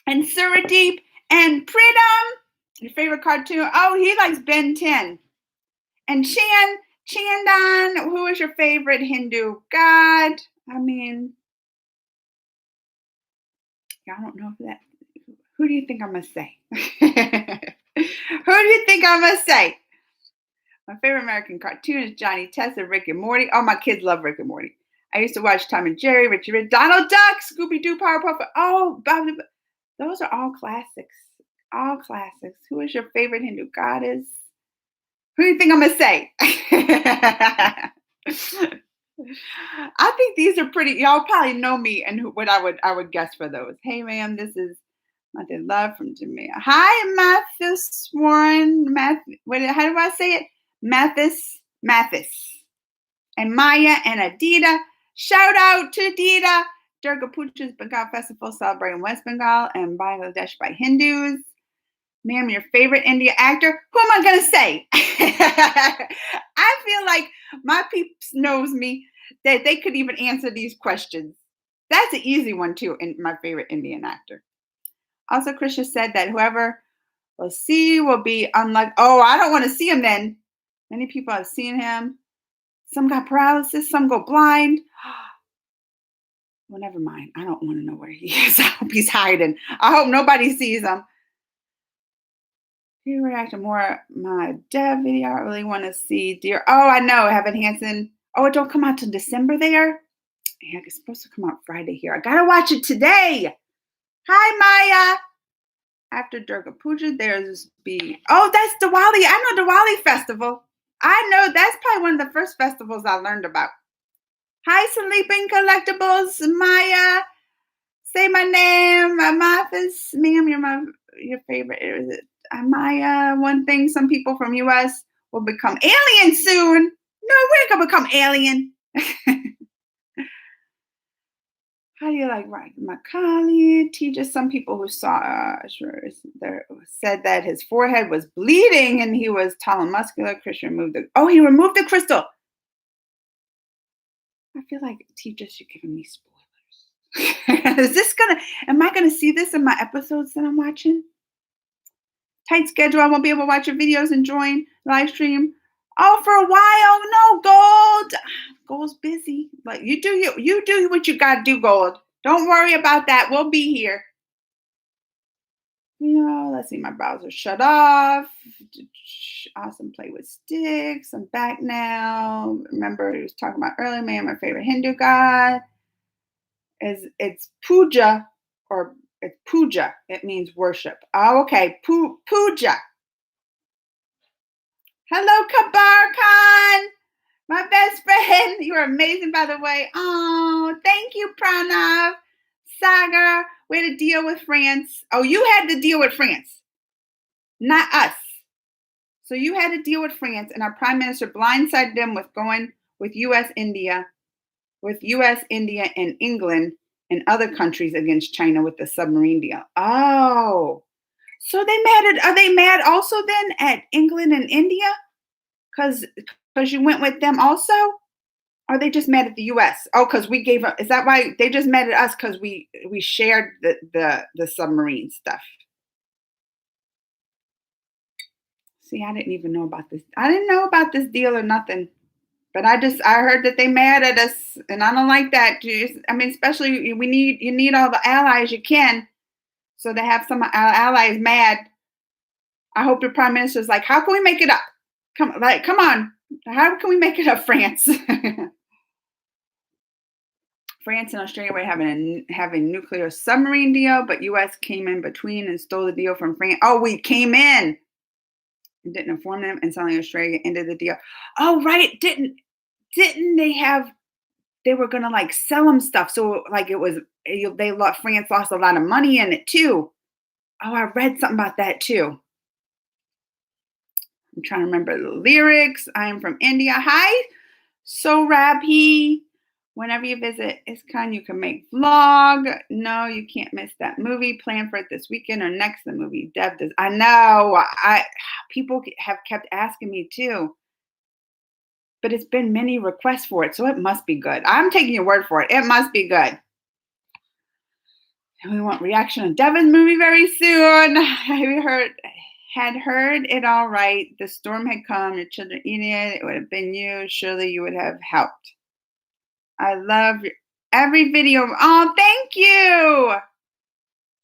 And Suradeep and Pritam. Your favorite cartoon? Oh, he likes Ben 10. And Shan, Chandan, who is your favorite Hindu god? I mean, I don't know if that. Who do you think I'm gonna say? Who do you think I'm gonna say? My favorite American cartoon is Johnny Test and Rick and Morty. Oh, my kids love Rick and Morty. I used to watch Tom and Jerry, Richie Rich, Donald Duck, Scooby Doo, Powerpuff. Oh, those are all classics. All classics. Who is your favorite Hindu goddess? Who do you think I'm gonna say? I think these are pretty. Y'all probably know me and what I would guess for those. Hey, ma'am, this is Mother Love from Jamaica. Hi, Mathis Warren. How do I say it? Mathis. And Maya and Adita. Shout out to Adita. Durga Puja's Bengal Festival celebrating West Bengal and Bangladesh by Hindus. Ma'am, your favorite India actor? Who am I going to say? I feel like my peeps knows me that they could even answer these questions. That's an easy one too, and my favorite Indian actor. Also, Krishna said that whoever will see will be unlike. Oh, I don't want to see him then. Many people have seen him. Some got paralysis, some go blind. Well, never mind. I don't want to know where he is. I hope he's hiding. I hope nobody sees him. He reacted more my dev video. I really want to see dear. Oh, I know. Evan Hansen. Oh, it don't come out till December there. Yeah, it's supposed to come out Friday here. I gotta watch it today. Hi, Maya. After Durga Puja, there's oh, that's Diwali. I know Diwali festival. I know that's probably one of the first festivals I learned about. Hi, Sleeping Collectibles, Maya. Say my name, Mathis. Ma'am, your favorite. Is it Maya? One thing, some people from US will become alien soon. No, we're gonna become alien. How do you like Macaulay? Teaches some people who saw said that his forehead was bleeding and he was tall and muscular. Christian he removed the crystal. I feel like teachers are giving me spoilers. Am I gonna see this in my episodes that I'm watching? Tight schedule, I won't be able to watch your videos and join live stream. Oh, for a while, no, Gold. Gold's busy, but you do what you gotta do, Gold. Don't worry about that. We'll be here. Let's see, my browser shut off. Awesome play with sticks. I'm back now. Remember, he was talking about earlier, man, my favorite Hindu god it's puja, or it's puja. It means worship. Oh, okay, puja. Hello, Kabar Khan. My best friend. You're amazing, by the way. Oh, thank you, Pranav. Sagar, we had to deal with France. Oh, you had to deal with France, not us. So you had to deal with France, and our prime minister blindsided them with going with U.S., India, and England and other countries against China with the submarine deal. Oh, so are they mad also then at England and India? Because you went with them also? Or are they just mad at the U.S.? Oh, because we gave up. Is that why they just mad at us because we shared the submarine stuff? See, I didn't even know about this. I didn't know about this deal or nothing. But I heard that they mad at us, and I don't like that. Especially you need all the allies you can. So to have some allies mad, I hope the prime minister's like, how can we make it up? Come on, how can we make it up, France? France and Australia were having nuclear submarine deal, but U.S. came in between and stole the deal from France. Oh, we came in and didn't inform them, and suddenly Australia ended the deal. Oh, right, didn't they were gonna like sell them stuff, so like France lost a lot of money in it too. Oh, I read something about that too. I'm trying to remember the lyrics. I am from India. Hi, so Rabhi. Whenever you visit ISKCON, you can make vlog. No, you can't miss that movie. Plan for it this weekend or next. The movie Dev does. I know. People have kept asking me too. But it's been many requests for it, so it must be good. I'm taking your word for it. It must be good. And we want reaction on Devin's movie very soon. Have you heard? Had heard it all right. The storm had come, your children eating it. It would have been you. Surely you would have helped. I love every video. Oh, thank you.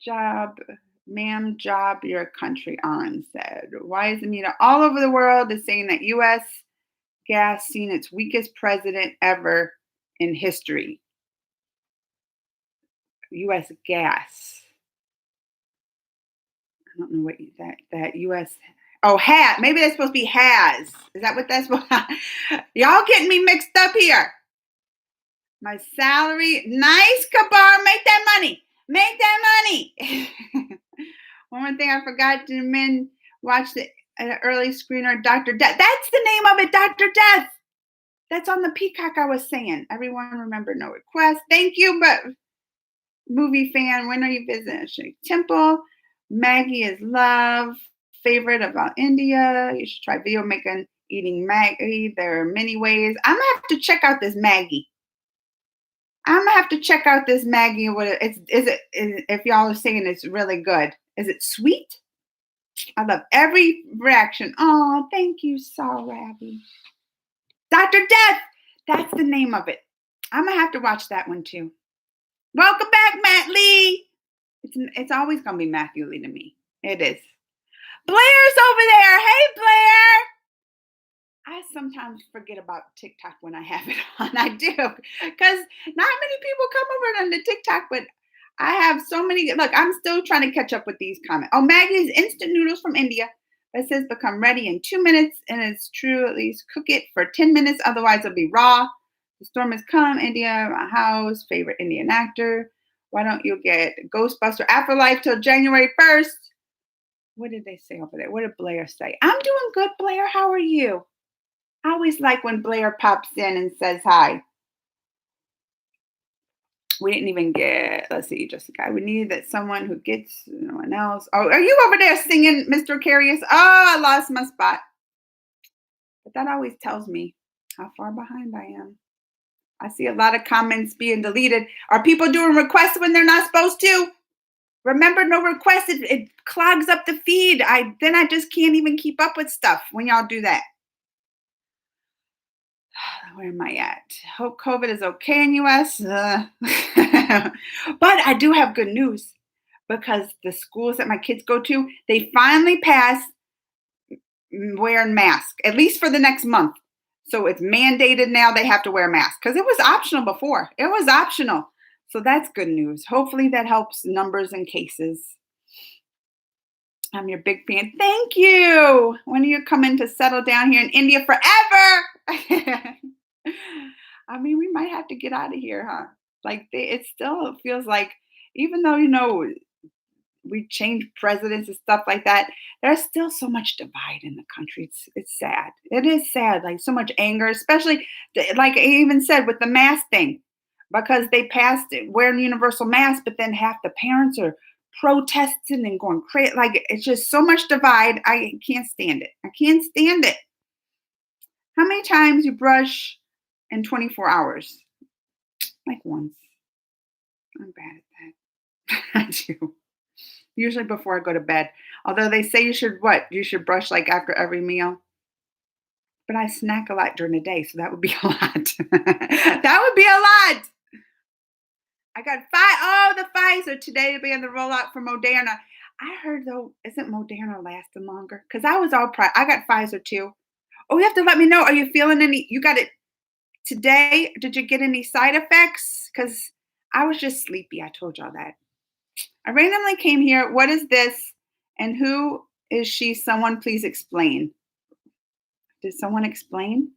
Job, ma'am, job your country on, said. Why is the media all over the world is saying that U.S. gas seen its weakest president ever in history? U.S. gas. I don't know what that U.S. Oh, hat. Maybe that's supposed to be has. Is that what that's supposed to? Y'all getting me mixed up here. My salary. Nice, Kabar. Make that money. Make that money. One more thing I forgot to watch the early screener, Dr. Death. That's the name of it, Dr. Death. That's on the Peacock I was saying. Everyone remember No Request. Thank you, but movie fan, when are you visiting Temple? Maggie is love. Favorite about India. You should try video making eating Maggie. There are many ways. I'm gonna have to check out this Maggie. I'm gonna have to check out this Maggie. What is it? If y'all are saying it's really good, is it sweet? I love every reaction. Oh, thank you, Saul Rabby. Dr. Death. That's the name of it. I'm gonna have to watch that one too. Welcome back, Matt Lee. It's always gonna be Matthew Lee to me. It is. Blair's over there. Hey, Blair. I sometimes forget about TikTok when I have it on. I do, because not many people come over on the TikTok, but I have so many. Look, I'm still trying to catch up with these comments. Oh, Maggie's instant noodles from India. It says become ready in 2 minutes, and it's true. At least cook it for 10 minutes, otherwise it'll be raw. The storm has come. India, my house, favorite Indian actor. Why don't you get Ghostbuster Afterlife till January 1st? What did they say over there? What did Blair say? I'm doing good, Blair. How are you? I always like when Blair pops in and says hi. We didn't even get, let's see, Jessica. We need that someone who gets no one else. Oh, are you over there singing, Mr. Carious? Oh, I lost my spot. But that always tells me how far behind I am. I see a lot of comments being deleted. Are people doing requests when they're not supposed to? Remember, no requests. It clogs up the feed. Then I just can't even keep up with stuff when y'all do that. Where am I at? Hope COVID is okay in US. But I do have good news, because the schools that my kids go to, they finally passed wearing masks, at least for the next month. So it's mandated now, they have to wear masks, because it was optional before. It was optional. So that's good news. Hopefully that helps numbers and cases. I'm your big fan. Thank you. When are you coming to settle down here in India forever? I mean, we might have to get out of here, huh? Like, it still feels like, even though, we change presidents and stuff like that, there's still so much divide in the country. It's sad. It is sad. Like, so much anger, especially, like I even said, with the mask thing, because they passed it wearing universal mask, but then half the parents are protesting and going crazy. Like, it's just so much divide. I can't stand it. I can't stand it. How many times you brush in 24 hours? Like once. I'm bad at that. I do. Usually before I go to bed. Although they say you should brush like after every meal. But I snack a lot during the day, so that would be a lot. That would be a lot. I got the Pfizer today to be on the rollout for Moderna. I heard though, isn't Moderna lasting longer? Because I was I got Pfizer too. Oh, you have to let me know. Are you feeling you got it today? Did you get any side effects? Because I was just sleepy. I told y'all that. I randomly came here. What is this? And who is she? Someone please explain. Did someone explain?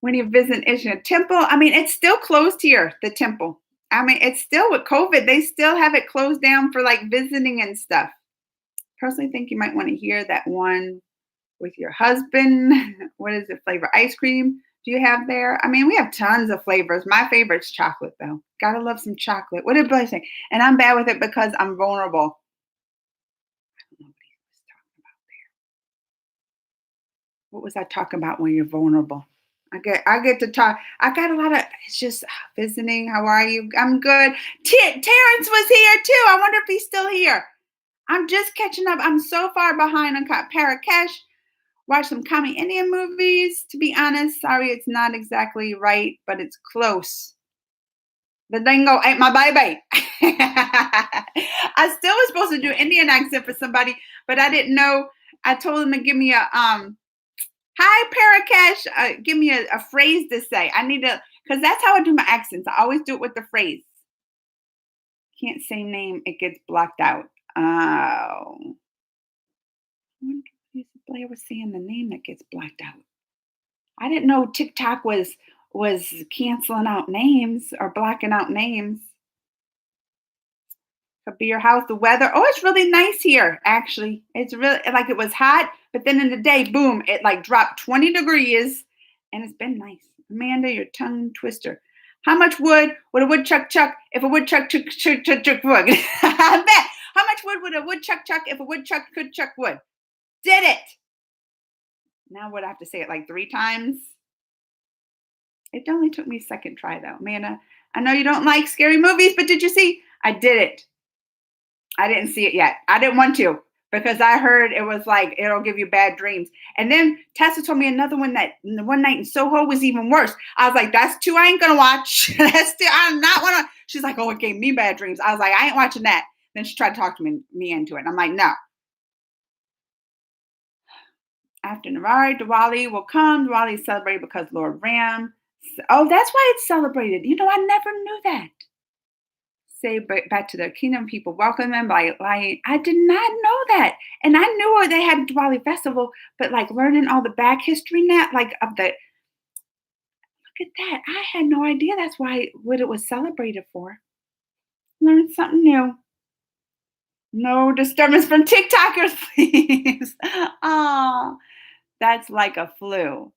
When you visit Ishna Temple, I mean, it's still closed here, the temple. I mean, it's still with COVID. They still have it closed down for like visiting and stuff. Personally think you might want to hear that one with your husband. What is the flavor? Ice cream do you have there? I mean, we have tons of flavors. My favorite's chocolate, though. Gotta love some chocolate. What did Blair say? And I'm bad with it because I'm vulnerable. I don't know what he was talking about there. What was I talking about when you're vulnerable? I get to talk. I got a lot of, it's just visiting. How are you? I'm good. Terrence was here too. I wonder if he's still here. I'm just catching up. I'm so far behind on Parakesh. Watch some commie Indian movies. To be honest, sorry, it's not exactly right, but it's close. The dingo ain't my baby. I still was supposed to do Indian accent for somebody, but I didn't know. I told him to give me a hi Parakesh, give me a phrase to say. I need to, because that's how I do my accents. I always do it with the phrase. Can't say name, it gets blocked out. Oh, Blair was saying the name that gets blacked out. I didn't know TikTok was canceling out names or blocking out names. Could be your house, the weather. Oh, it's really nice here, actually. It's really like it was hot, but then in the day, boom, it like dropped 20 degrees and it's been nice. Amanda, your tongue twister. How much wood would a woodchuck chuck if a woodchuck chuck wood? I bet. How much wood would a woodchuck chuck if a woodchuck could chuck wood? Did it. Now would I have to say it like 3 times? It only took me a second try though. Amanda, I know you don't like scary movies, but did you see? I did it. I didn't see it yet. I didn't want to because I heard it was like it'll give you bad dreams. And then Tessa told me another one that the one night in Soho was even worse. I was like, that's two I ain't gonna watch. That's two I'm not wanna. She's like, oh, it gave me bad dreams. I was like, I ain't watching that. Then she tried to talk to me into it. And I'm like, no. After Nawari, Diwali will come. Diwali is celebrated because Lord Ram. Oh, that's why it's celebrated. I never knew that. Say back to the kingdom people, welcome them by lying. I did not know that. And I knew they had a Diwali festival, but like learning all the back history now, like of the, look at that. I had no idea that's what it was celebrated for. Learn something new. No disturbance from TikTokers, please. Oh, that's like a flu.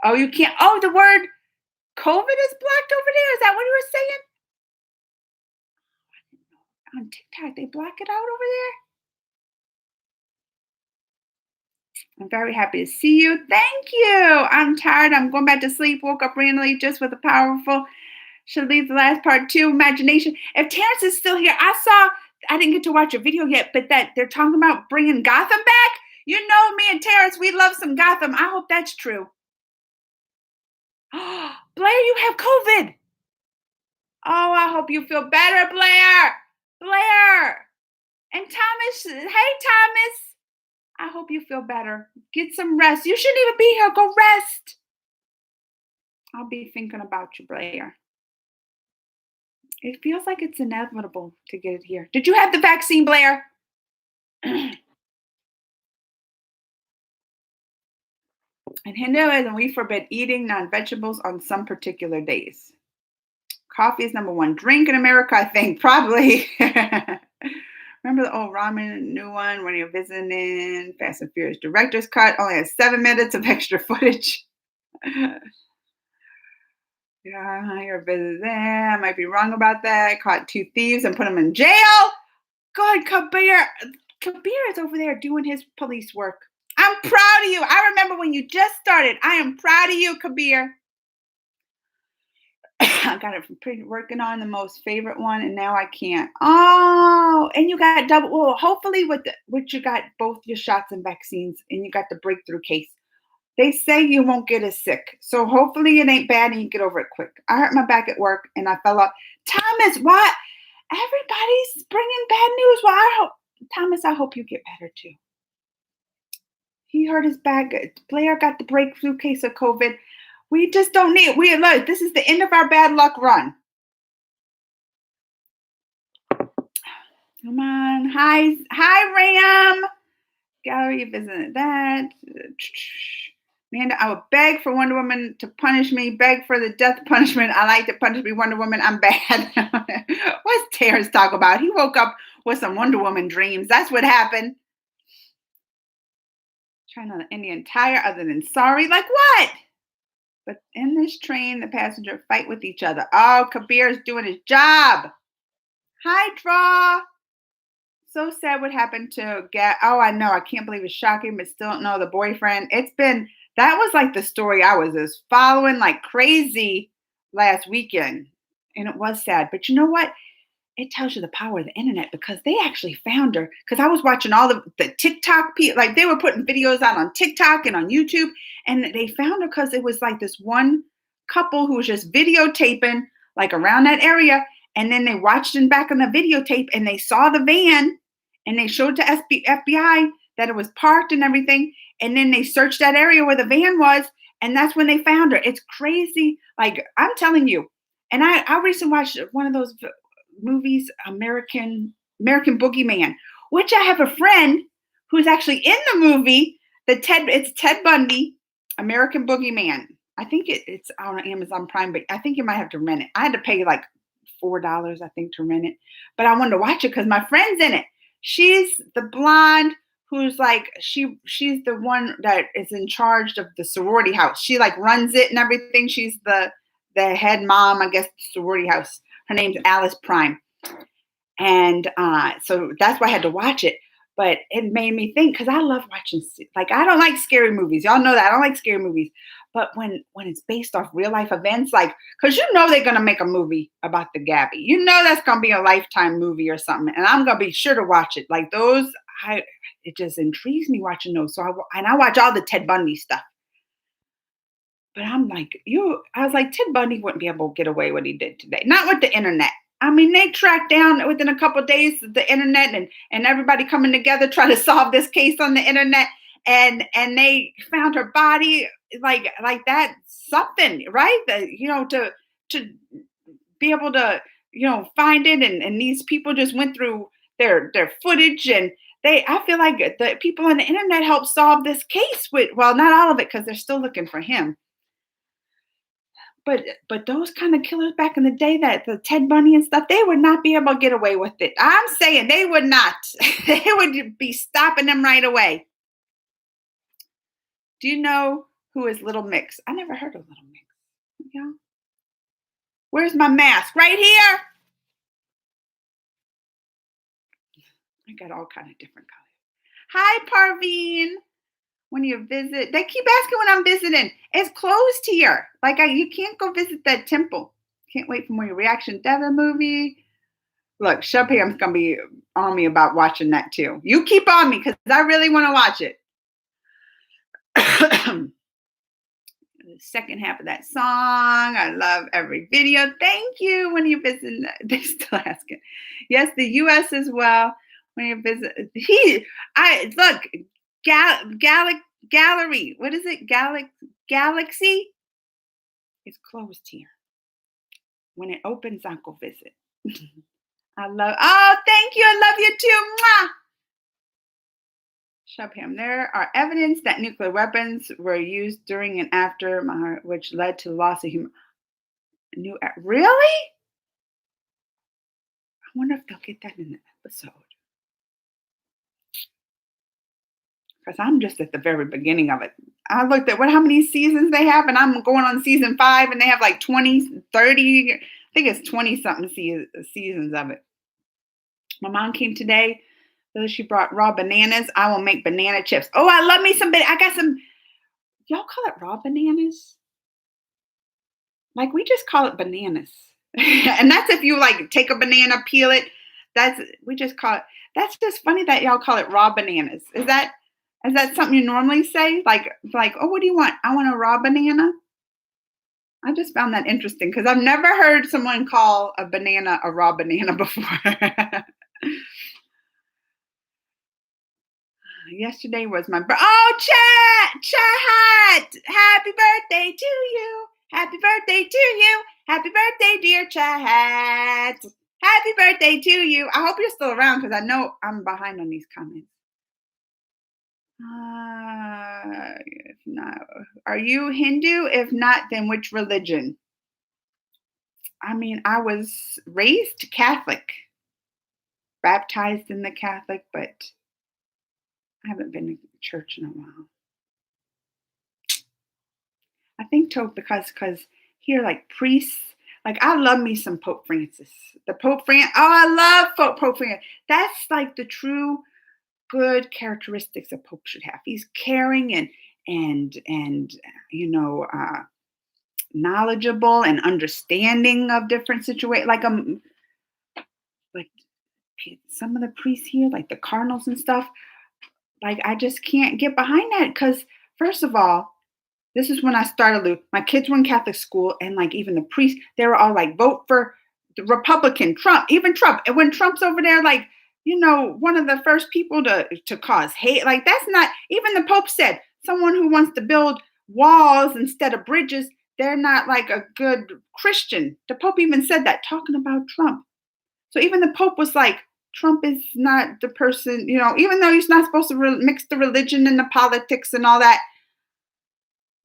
Oh, you can't. Oh, the word COVID is blocked over there. Is that what you were saying? On TikTok, they block it out over there. I'm very happy to see you. Thank you. I'm tired. I'm going back to sleep. Woke up randomly just with a powerful. Should leave the last part too. Imagination. If Terrence is still here, I didn't get to watch a video yet, but that they're talking about bringing Gotham back. You know me and Terrence, we love some Gotham. I hope that's true. Blair, you have COVID. Oh, I hope you feel better, Blair. Blair. And Thomas. Hey, Thomas. I hope you feel better. Get some rest. You shouldn't even be here. Go rest. I'll be thinking about you, Blair. It feels like it's inevitable to get it here. Did you have the vaccine, Blair? In Hinduism, we forbid eating non-vegetables on some particular days. Coffee is number one drink in America, I think, probably. Remember the old ramen new one when you're visiting Fast and Furious director's cut? Only has 7 minutes of extra footage. Yeah, you're visiting. I might be wrong about that. Caught 2 thieves and put them in jail. God, Kabir. Kabir is over there doing his police work. I'm proud of you. I remember when you just started. I am proud of you, Kabir. I got it from working on the most favorite one, and now I can't. Oh, and you got double. Well, hopefully with you got both your shots and vaccines, and you got the breakthrough case. They say you won't get as sick, so hopefully it ain't bad and you get over it quick. I hurt my back at work and I fell off. Thomas, what? Everybody's bringing bad news. Well, Thomas, I hope you get better too. He hurt his back. Blair got the breakthrough case of COVID. We just don't need. Look, this is the end of our bad luck run. Come on, hi, Ram. Gallery visited that. Amanda, I would beg for Wonder Woman to punish me, beg for the death punishment. I like to punish me, Wonder Woman. I'm bad. What's Terrence talk about? He woke up with some Wonder Woman dreams. That's what happened. Trying on the entire other than sorry. Like what? But in this train, the passengers fight with each other. Oh, Kabir's doing his job. Hi, Draw. So sad what happened to Oh, I know. I can't believe it's shocking, but still don't know the boyfriend. That was like the story I was just following like crazy last weekend. And it was sad. But you know what? it tells you the power of the internet because they actually found her. Because I was watching all the TikTok people, like they were putting videos out on TikTok and on YouTube, and they found her because it was like this one couple who was just videotaping like around that area, and then they watched in back on the videotape and they saw the van, and they showed to FBI that it was parked and everything, and then they searched that area where the van was, and that's when they found her. It's crazy, like I'm telling you. And I recently watched one of those movies, American Boogeyman, which I have a friend who's actually in the movie. It's Ted Bundy, American Boogeyman. I think it's on Amazon Prime, but I think you might have to rent it. I had to pay like $4, I think, to rent it, but I wanted to watch it because my friend's in it. She's the blonde who's like she's the one that is in charge of the sorority house. She like runs it and everything. She's the head mom, I guess, sorority house. Her name's Alice Prime. And so that's why I had to watch it. But it made me think, because I love watching, like, I don't like scary movies. Y'all know that. I don't like scary movies. But when it's based off real life events, like, because you know they're going to make a movie about the Gabby. You know that's going to be a Lifetime movie or something. And I'm going to be sure to watch it. Like those, it just intrigues me watching those. So I watch all the Ted Bundy stuff. But I'm like, I was like, Ted Bundy wouldn't be able to get away what he did today. Not with the internet. I mean, they tracked down within a couple of days the internet and everybody coming together trying to solve this case on the internet. And they found her body like that, something, right? To be able to, find it. And these people just went through their footage, and I feel like the people on the internet helped solve this case well, not all of it, because they're still looking for him. But those kind of killers back in the day, that the Ted Bundy and stuff, they would not be able to get away with it. I'm saying they would not. They would be stopping them right away. Do you know who is Little Mix? I never heard of Little Mix. Yeah. Where's my mask? Right here. I got all kind of different colors. Hi, Parveen. When you visit, they keep asking when I'm visiting. It's closed here. Like you can't go visit that temple. Can't wait for more your reaction to the movie. Look, Shubham's gonna be on me about watching that too. You keep on me because I really want to watch it. The second half of that song, I love every video. Thank you. When you visit, they still asking. Yes, the U.S. as well. When you visit, look. Gallery. What is it? Galaxy is closed here. When it opens, I'll go visit. Oh, thank you. I love you too. Mwah! Shubham. There are evidence that nuclear weapons were used during and after which led to the loss of human. Really? I wonder if they'll get that in the episode. Because I'm just at the very beginning of it. I looked at how many seasons they have, and I'm going on season 5, and they have like 20, 30, I think it's 20 something seasons of it. My mom came today, so she brought raw bananas. I will make banana chips. Oh, I love me some, I got some, y'all call it raw bananas? Like we just call it bananas. And that's if you like take a banana, peel it. We just call it, that's just funny that y'all call it raw bananas. Is that something you normally say? Like, oh, what do you want? I want a raw banana. I just found that interesting because I've never heard someone call a banana a raw banana before. Yesterday was my Chat! Happy birthday to you! Happy birthday to you! Happy birthday, dear Chat! Happy birthday to you! I hope you're still around because I know I'm behind on these comments. If not, are you Hindu? If not, then which religion? I mean, I was raised Catholic, baptized in the Catholic, but I haven't been to church in a while. I think because here, like priests, like I love me some Pope Francis. The Pope Francis. Oh, I love Pope Francis. That's like the true good characteristics a pope should have. He's caring and knowledgeable and understanding of different situations. Like some of the priests here, like the cardinals and stuff, like I just can't get behind that because first of all, this is when I started. My kids were in Catholic school, and like even the priests, they were all like, vote for the Republican, Trump, even Trump. And when Trump's over there, like, one of the first people to cause hate, like that's not even the Pope said someone who wants to build walls instead of bridges, they're not like a good Christian. The Pope even said that talking about Trump. So even the Pope was like, Trump is not the person, even though he's not supposed to mix the religion and the politics and all that.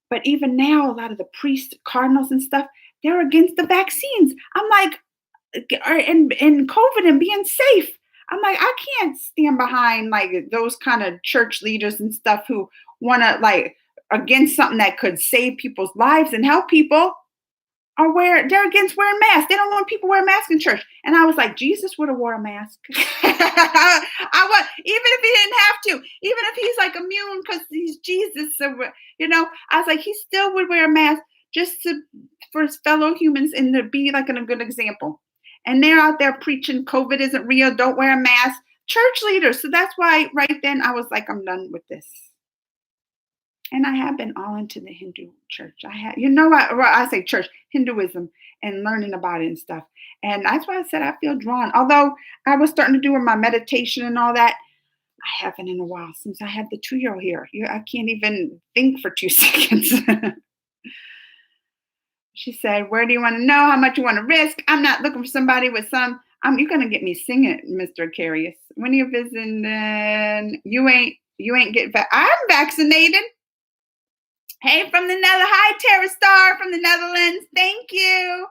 But even now, a lot of the priests, cardinals, and stuff, they're against the vaccines. I'm like, and COVID and being safe. I'm like, I can't stand behind like those kind of church leaders and stuff who want to like against something that could save people's lives and help people. Or they're against wearing masks. They don't want people wearing masks in church. And I was like, Jesus would have wore a mask. Even if he didn't have to, even if he's like immune because he's Jesus, I was like, he still would wear a mask for his fellow humans and to be like a good example. And they're out there preaching COVID isn't real, don't wear a mask. Church leaders. So that's why right then I was like, I'm done with this. And I have been all into the Hindu church. I say church, Hinduism, and learning about it and stuff. And that's why I said I feel drawn. Although I was starting to do my meditation and all that, I haven't in a while since I had the 2-year-old here. I can't even think for 2 seconds. She said, where do you want to know how much you want to risk? I'm not looking for somebody with some. You're going to get me singing, Mr. Carius. When you're visiting, you ain't get I'm vaccinated. Hey, from the Netherlands. Hi, Tara Star from the Netherlands. Thank you.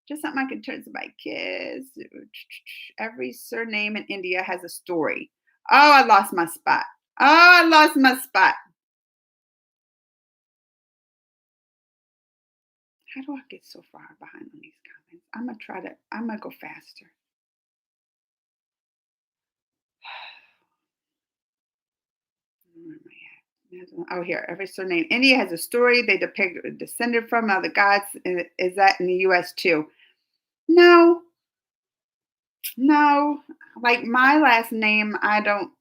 Just something I can turn to my kids. Every surname in India has a story. Oh, I lost my spot. How do I get so far behind on these comments? I'm going to go faster. Where am I at? Oh, here. Every surname. India has a story they depict descended from other gods. Is that in the U.S. too? No. Like my last name, I don't.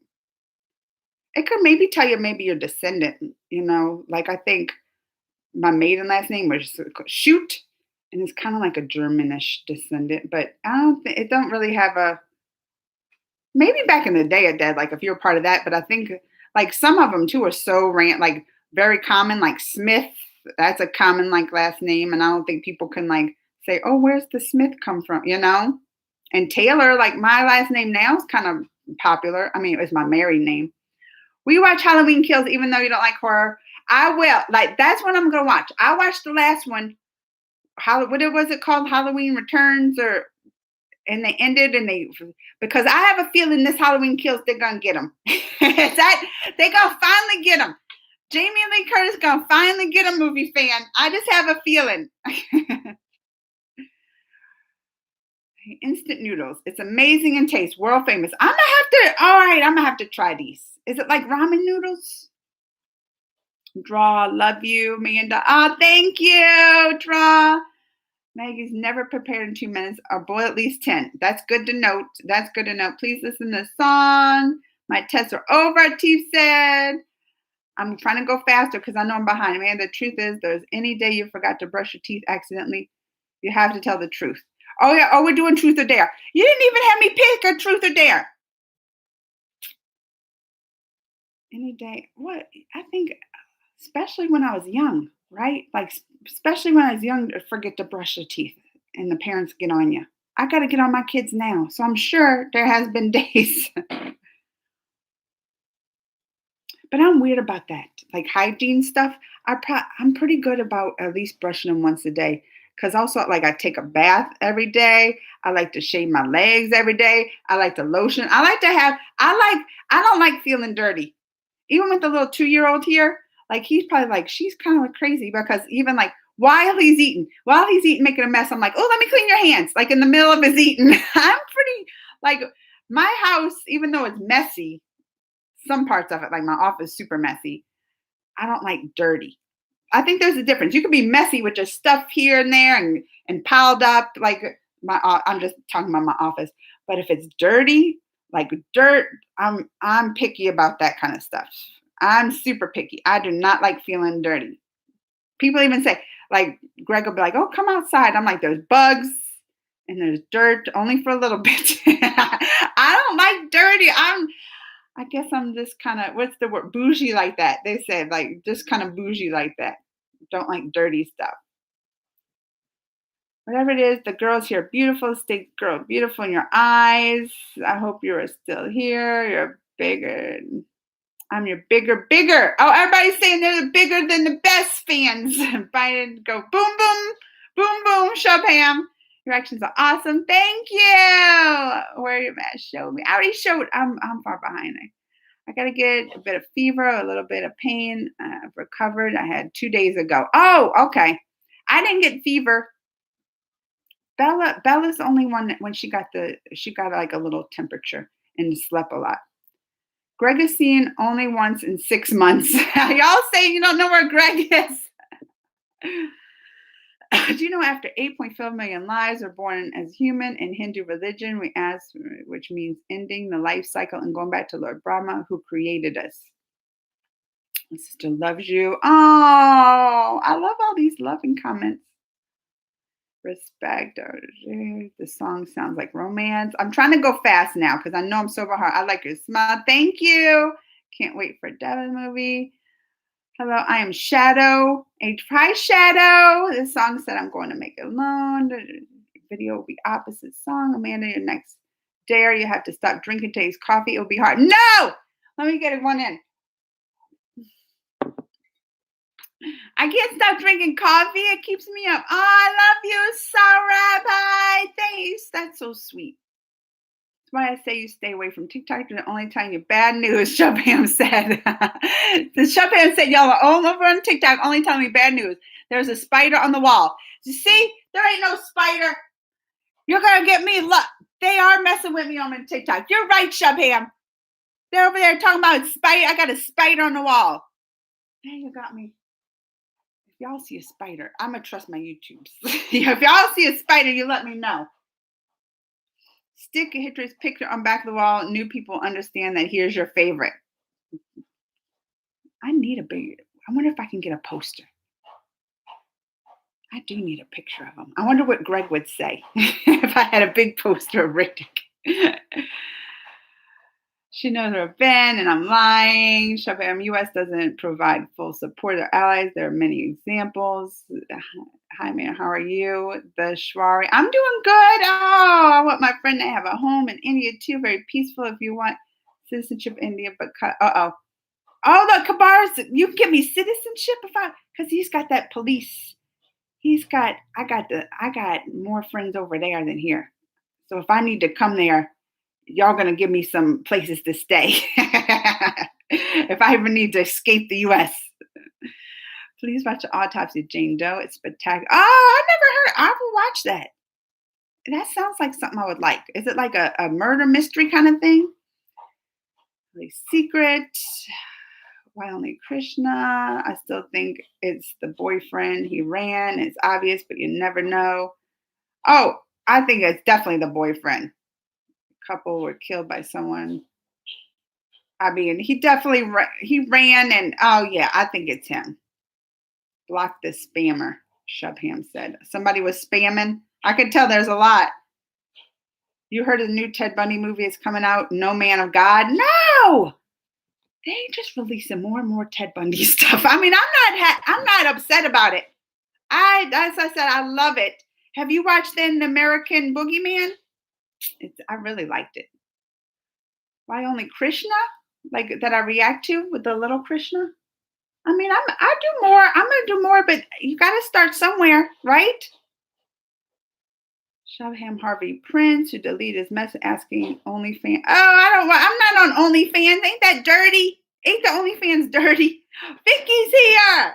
It could maybe tell you maybe your descendant. Like I think my maiden last name was Shoot, and it's kind of like a Germanish descendant. But I don't think it don't really have a. Maybe back in the day it did, like if you're part of that. But I think like some of them too are so like very common, like Smith. That's a common like last name, and I don't think people can like say, "Oh, where's the Smith come from?" And Taylor, like my last name now, is kind of popular. I mean, it's my married name. We watch Halloween Kills, even though you don't like horror. I will. Like that's what I'm gonna watch. I watched the last one. What was it called? Halloween Returns, and they ended, because I have a feeling this Halloween Kills, they're gonna get them. They're gonna finally get them. Jamie Lee Curtis gonna finally get a movie fan. I just have a feeling. Instant noodles. It's amazing in taste. World famous. I'm gonna have to try these. Is it like ramen noodles? Draw, love you, Amanda. Oh, thank you, Draw. Maggie's never prepared in 2 minutes or boil at least 10. That's good to note. Please listen to the song. My tests are over, Teef said. I'm trying to go faster because I know I'm behind. Man, the truth is, there's any day you forgot to brush your teeth accidentally, you have to tell the truth. Oh, yeah. Oh, we're doing truth or dare. You didn't even have me pick a truth or dare. Any day. What? I think, especially when I was young, right? Like, especially when I was young, forget to brush your teeth and the parents get on you. I got to get on my kids now. So I'm sure there has been days. But I'm weird about that. Like hygiene stuff, I'm pretty good about at least brushing them once a day. Because also, like, I take a bath every day. I like to shave my legs every day. I like to lotion. I don't like feeling dirty. Even with the little 2-year-old here, like, he's probably like, she's kind of like crazy because even like while he's eating, making a mess, I'm like, oh, let me clean your hands. Like in the middle of his eating. I'm pretty, like, my house, even though it's messy, some parts of it, like my office, super messy. I don't like dirty. I think there's a difference. You can be messy with just stuff here and there and piled up. Like I'm just talking about my office, But if it's dirty, like dirt, I'm picky about that kind of stuff. I'm super picky. I do not like feeling dirty. People even say, like, Greg will be like, "Oh, come outside." I'm like, "There's bugs and there's dirt, only for a little bit." I don't like dirty. I guess I'm just kind of, what's the word, bougie like that. They said, like, just kind of bougie like that. Don't like dirty stuff. Whatever it is, the girls here are beautiful. Stay, girl, beautiful in your eyes. I hope you're still here. You're bigger. I'm your bigger. Oh, everybody's saying they're bigger than the best fans. Biden, go boom, boom, boom, boom. Shubham. Your actions are awesome. Thank you. Where are you at? Show me. I already showed. I'm far behind. I got to get a bit of fever, a little bit of pain. I've recovered. I had 2 days ago. Oh, okay. I didn't get fever. Bella's the only one that when she got like a little temperature and slept a lot. Greg is seen only once in 6 months. Y'all say you don't know where Greg is. Do you know after 8.5 million lives are born as human in Hindu religion, we ask, which means ending the life cycle and going back to Lord Brahma who created us. My sister loves you. Oh, I love all these loving comments. Respect. The song sounds like romance. I'm trying to go fast now because I know I'm sober heart. I like your smile. Thank you. Can't wait for Devin movie. Hello, I am Shadow. Hi, Shadow. This song said I'm going to make it alone. The video will be opposite song. Amanda, your next dare. You have to stop drinking today's coffee. It will be hard. No! Let me get one in. I can't stop drinking coffee. It keeps me up. Oh, I love you, Sarah. Bye. Thanks. That's so sweet. That's why I say you stay away from TikTok. They're only telling you bad news, Shubham said. The Shubham said, y'all are all over on TikTok, only telling me bad news. There's a spider on the wall. You see? There ain't no spider. You're going to get me luck. They are messing with me on TikTok. You're right, Shubham. They're over there talking about spider. I got a spider on the wall. Hey, you got me. If y'all see a spider, I'm going to trust my YouTubes. If y'all see a spider, you let me know. Stick a Hitler's picture on back of the wall. New people understand that here's your favorite. I need a big, I wonder if I can get a poster. I do need a picture of him. I wonder what Greg would say if I had a big poster of Rick. She knows her Ben, and I'm lying. Shubham US doesn't provide full support of allies. There are many examples. Hi, man. How are you? The Shwari. I'm doing good. Oh, I want my friend to have a home in India too. Very peaceful. If you want citizenship in India, but oh, look, Kabar's. You can give me citizenship because he's got that police. I got more friends over there than here. So if I need to come there, y'all gonna give me some places to stay. If I ever need to escape the US. Please watch the autopsy of Jane Doe. It's spectacular. Oh, I never heard. I will watch that. That sounds like something I would like. Is it like a murder mystery kind of thing? The Secret. Why only Krishna? I still think it's the boyfriend. He ran. It's obvious, but you never know. Oh, I think it's definitely the boyfriend. Couple were killed by someone. I mean, he definitely he ran, and oh yeah, I think it's him. Block this spammer, Shubham said. Somebody was spamming. I could tell there's a lot. You heard of the new Ted Bundy movie is coming out? No Man of God. No, they just releasing more and more Ted Bundy stuff. I mean, I'm not upset about it. As I said, I love it. Have you watched then American Boogeyman? I really liked it. Why only Krishna? Like that I react to with the little Krishna? I mean, I do more. I'm gonna do more, but you got to start somewhere, right? Shubham Harvey Prince, who deleted his message asking OnlyFans. Oh, I'm not on OnlyFans. Ain't that dirty? Ain't the OnlyFans dirty? Vicky's here.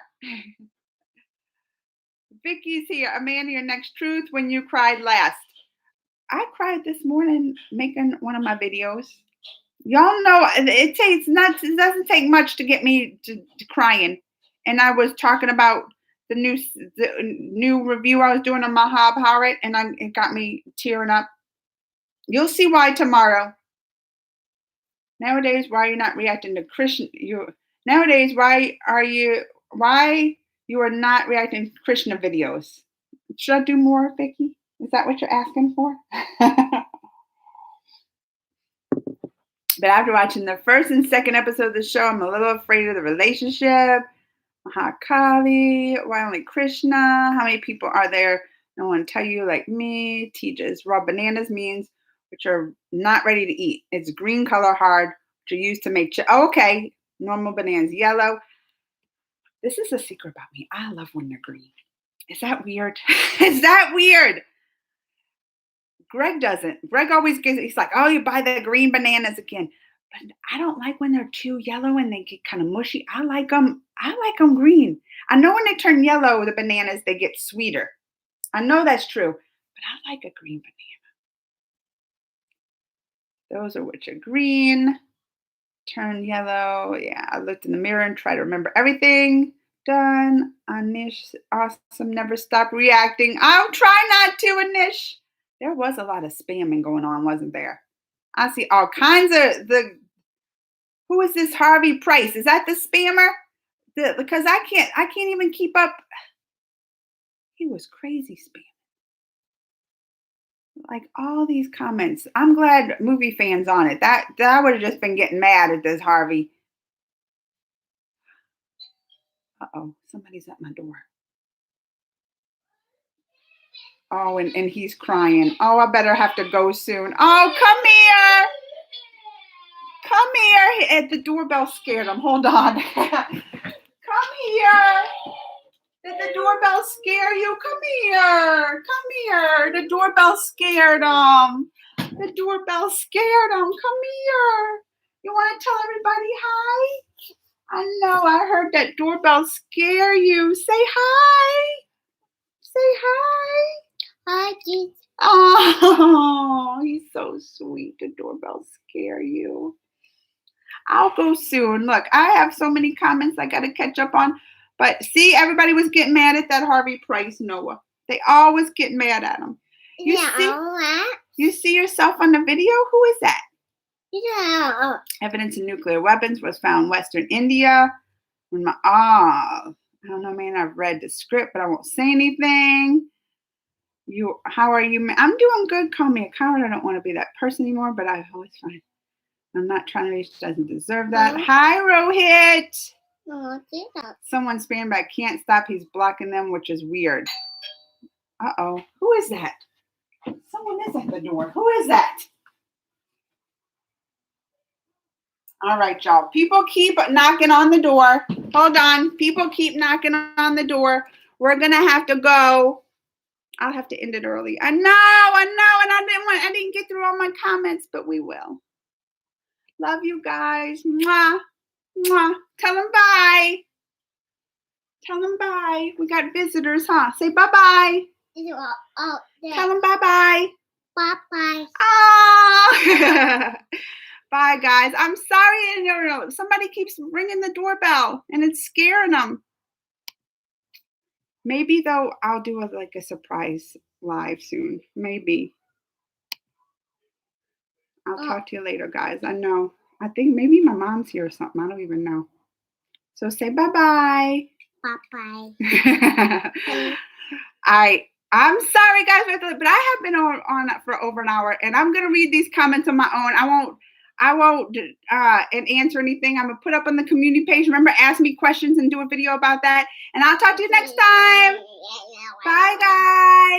Vicky's here. Amanda, your next truth when you cried last. I cried this morning making one of my videos. Y'all know it doesn't take much to get me to crying. And I was talking about the new review I was doing on Mahabharat, and it got me tearing up. You'll see why tomorrow. Nowadays, why you're not reacting to nowadays, why you are not reacting to Krishna videos? Should I do more, Vicky? Is that what you're asking for? But after watching the first and second episode of the show, I'm a little afraid of the relationship. Mahakali, why only Krishna? How many people are there? No one tell you like me. Tejas, raw bananas means which are not ready to eat. It's green color hard, which are used to make okay. Normal bananas, yellow. This is a secret about me. I love when they're green. Is that weird? Is that weird? Greg doesn't. Greg always he's like, oh, you buy the green bananas again. But I don't like when they're too yellow and they get kind of mushy. I like them green. I know when they turn yellow, the bananas, they get sweeter. I know that's true, but I like a green banana. Those are which are green, turn yellow. Yeah, I looked in the mirror and tried to remember everything. Done. Anish, awesome. Never stop reacting. I'll try not to, Anish. There was a lot of spamming going on, wasn't there? I see all kinds of who is this Harvey Price? Is that the spammer? Because I can't even keep up. He was crazy spamming. Like all these comments. I'm glad movie fans on it. That I would have just been getting mad at this Harvey. Uh-oh, somebody's at my door. Oh, and he's crying. Oh, I better have to go soon. Oh, come here. Come here. The doorbell scared him. Hold on. Come here. Did the doorbell scare you? Come here. Come here. The doorbell scared him. The doorbell scared him. Come here. You want to tell everybody hi? I know. I heard that doorbell scare you. Say hi. Say hi. Hi, Keith. Oh, he's so sweet. The doorbell scare you. I'll go soon. Look, I have so many comments I got to catch up on. But see, everybody was getting mad at that Harvey Price, Noah. They always get mad at him. You see yourself on the video? Who is that? Yeah. Evidence of nuclear weapons was found in Western India. I don't know, man. I've read the script, but I won't say anything. How are you? I'm doing good. Call me a coward. I don't want to be that person anymore, but I always find I'm not trying to be. She doesn't deserve that. No. Hi, Rohit. No, Someone's spam back. Can't stop. He's blocking them, which is weird. Uh-oh. Who is that? Someone is at the door. Who is that? All right, y'all. People keep knocking on the door. Hold on. People keep knocking on the door. We're going to have to go. I'll have to end it early. I know. And I didn't get through all my comments, but we will. Love you guys. Mwah. Mwah. Tell them bye. Tell them bye. We got visitors, huh? Say bye-bye. Tell them bye-bye. Bye-bye. Oh. Bye, guys. I'm sorry. Somebody keeps ringing the doorbell, and it's scaring them. Maybe, though, I'll do a surprise live soon. Maybe. I'll talk to you later, guys. I know. I think maybe my mom's here or something. I don't even know. So say bye-bye. Bye-bye. I'm sorry, guys, but I have been on for over an hour, and I'm gonna read these comments on my own. I won't and answer anything. I'm gonna put up on the community page. Remember, ask me questions and do a video about that. And I'll talk to you next time. Bye, guys.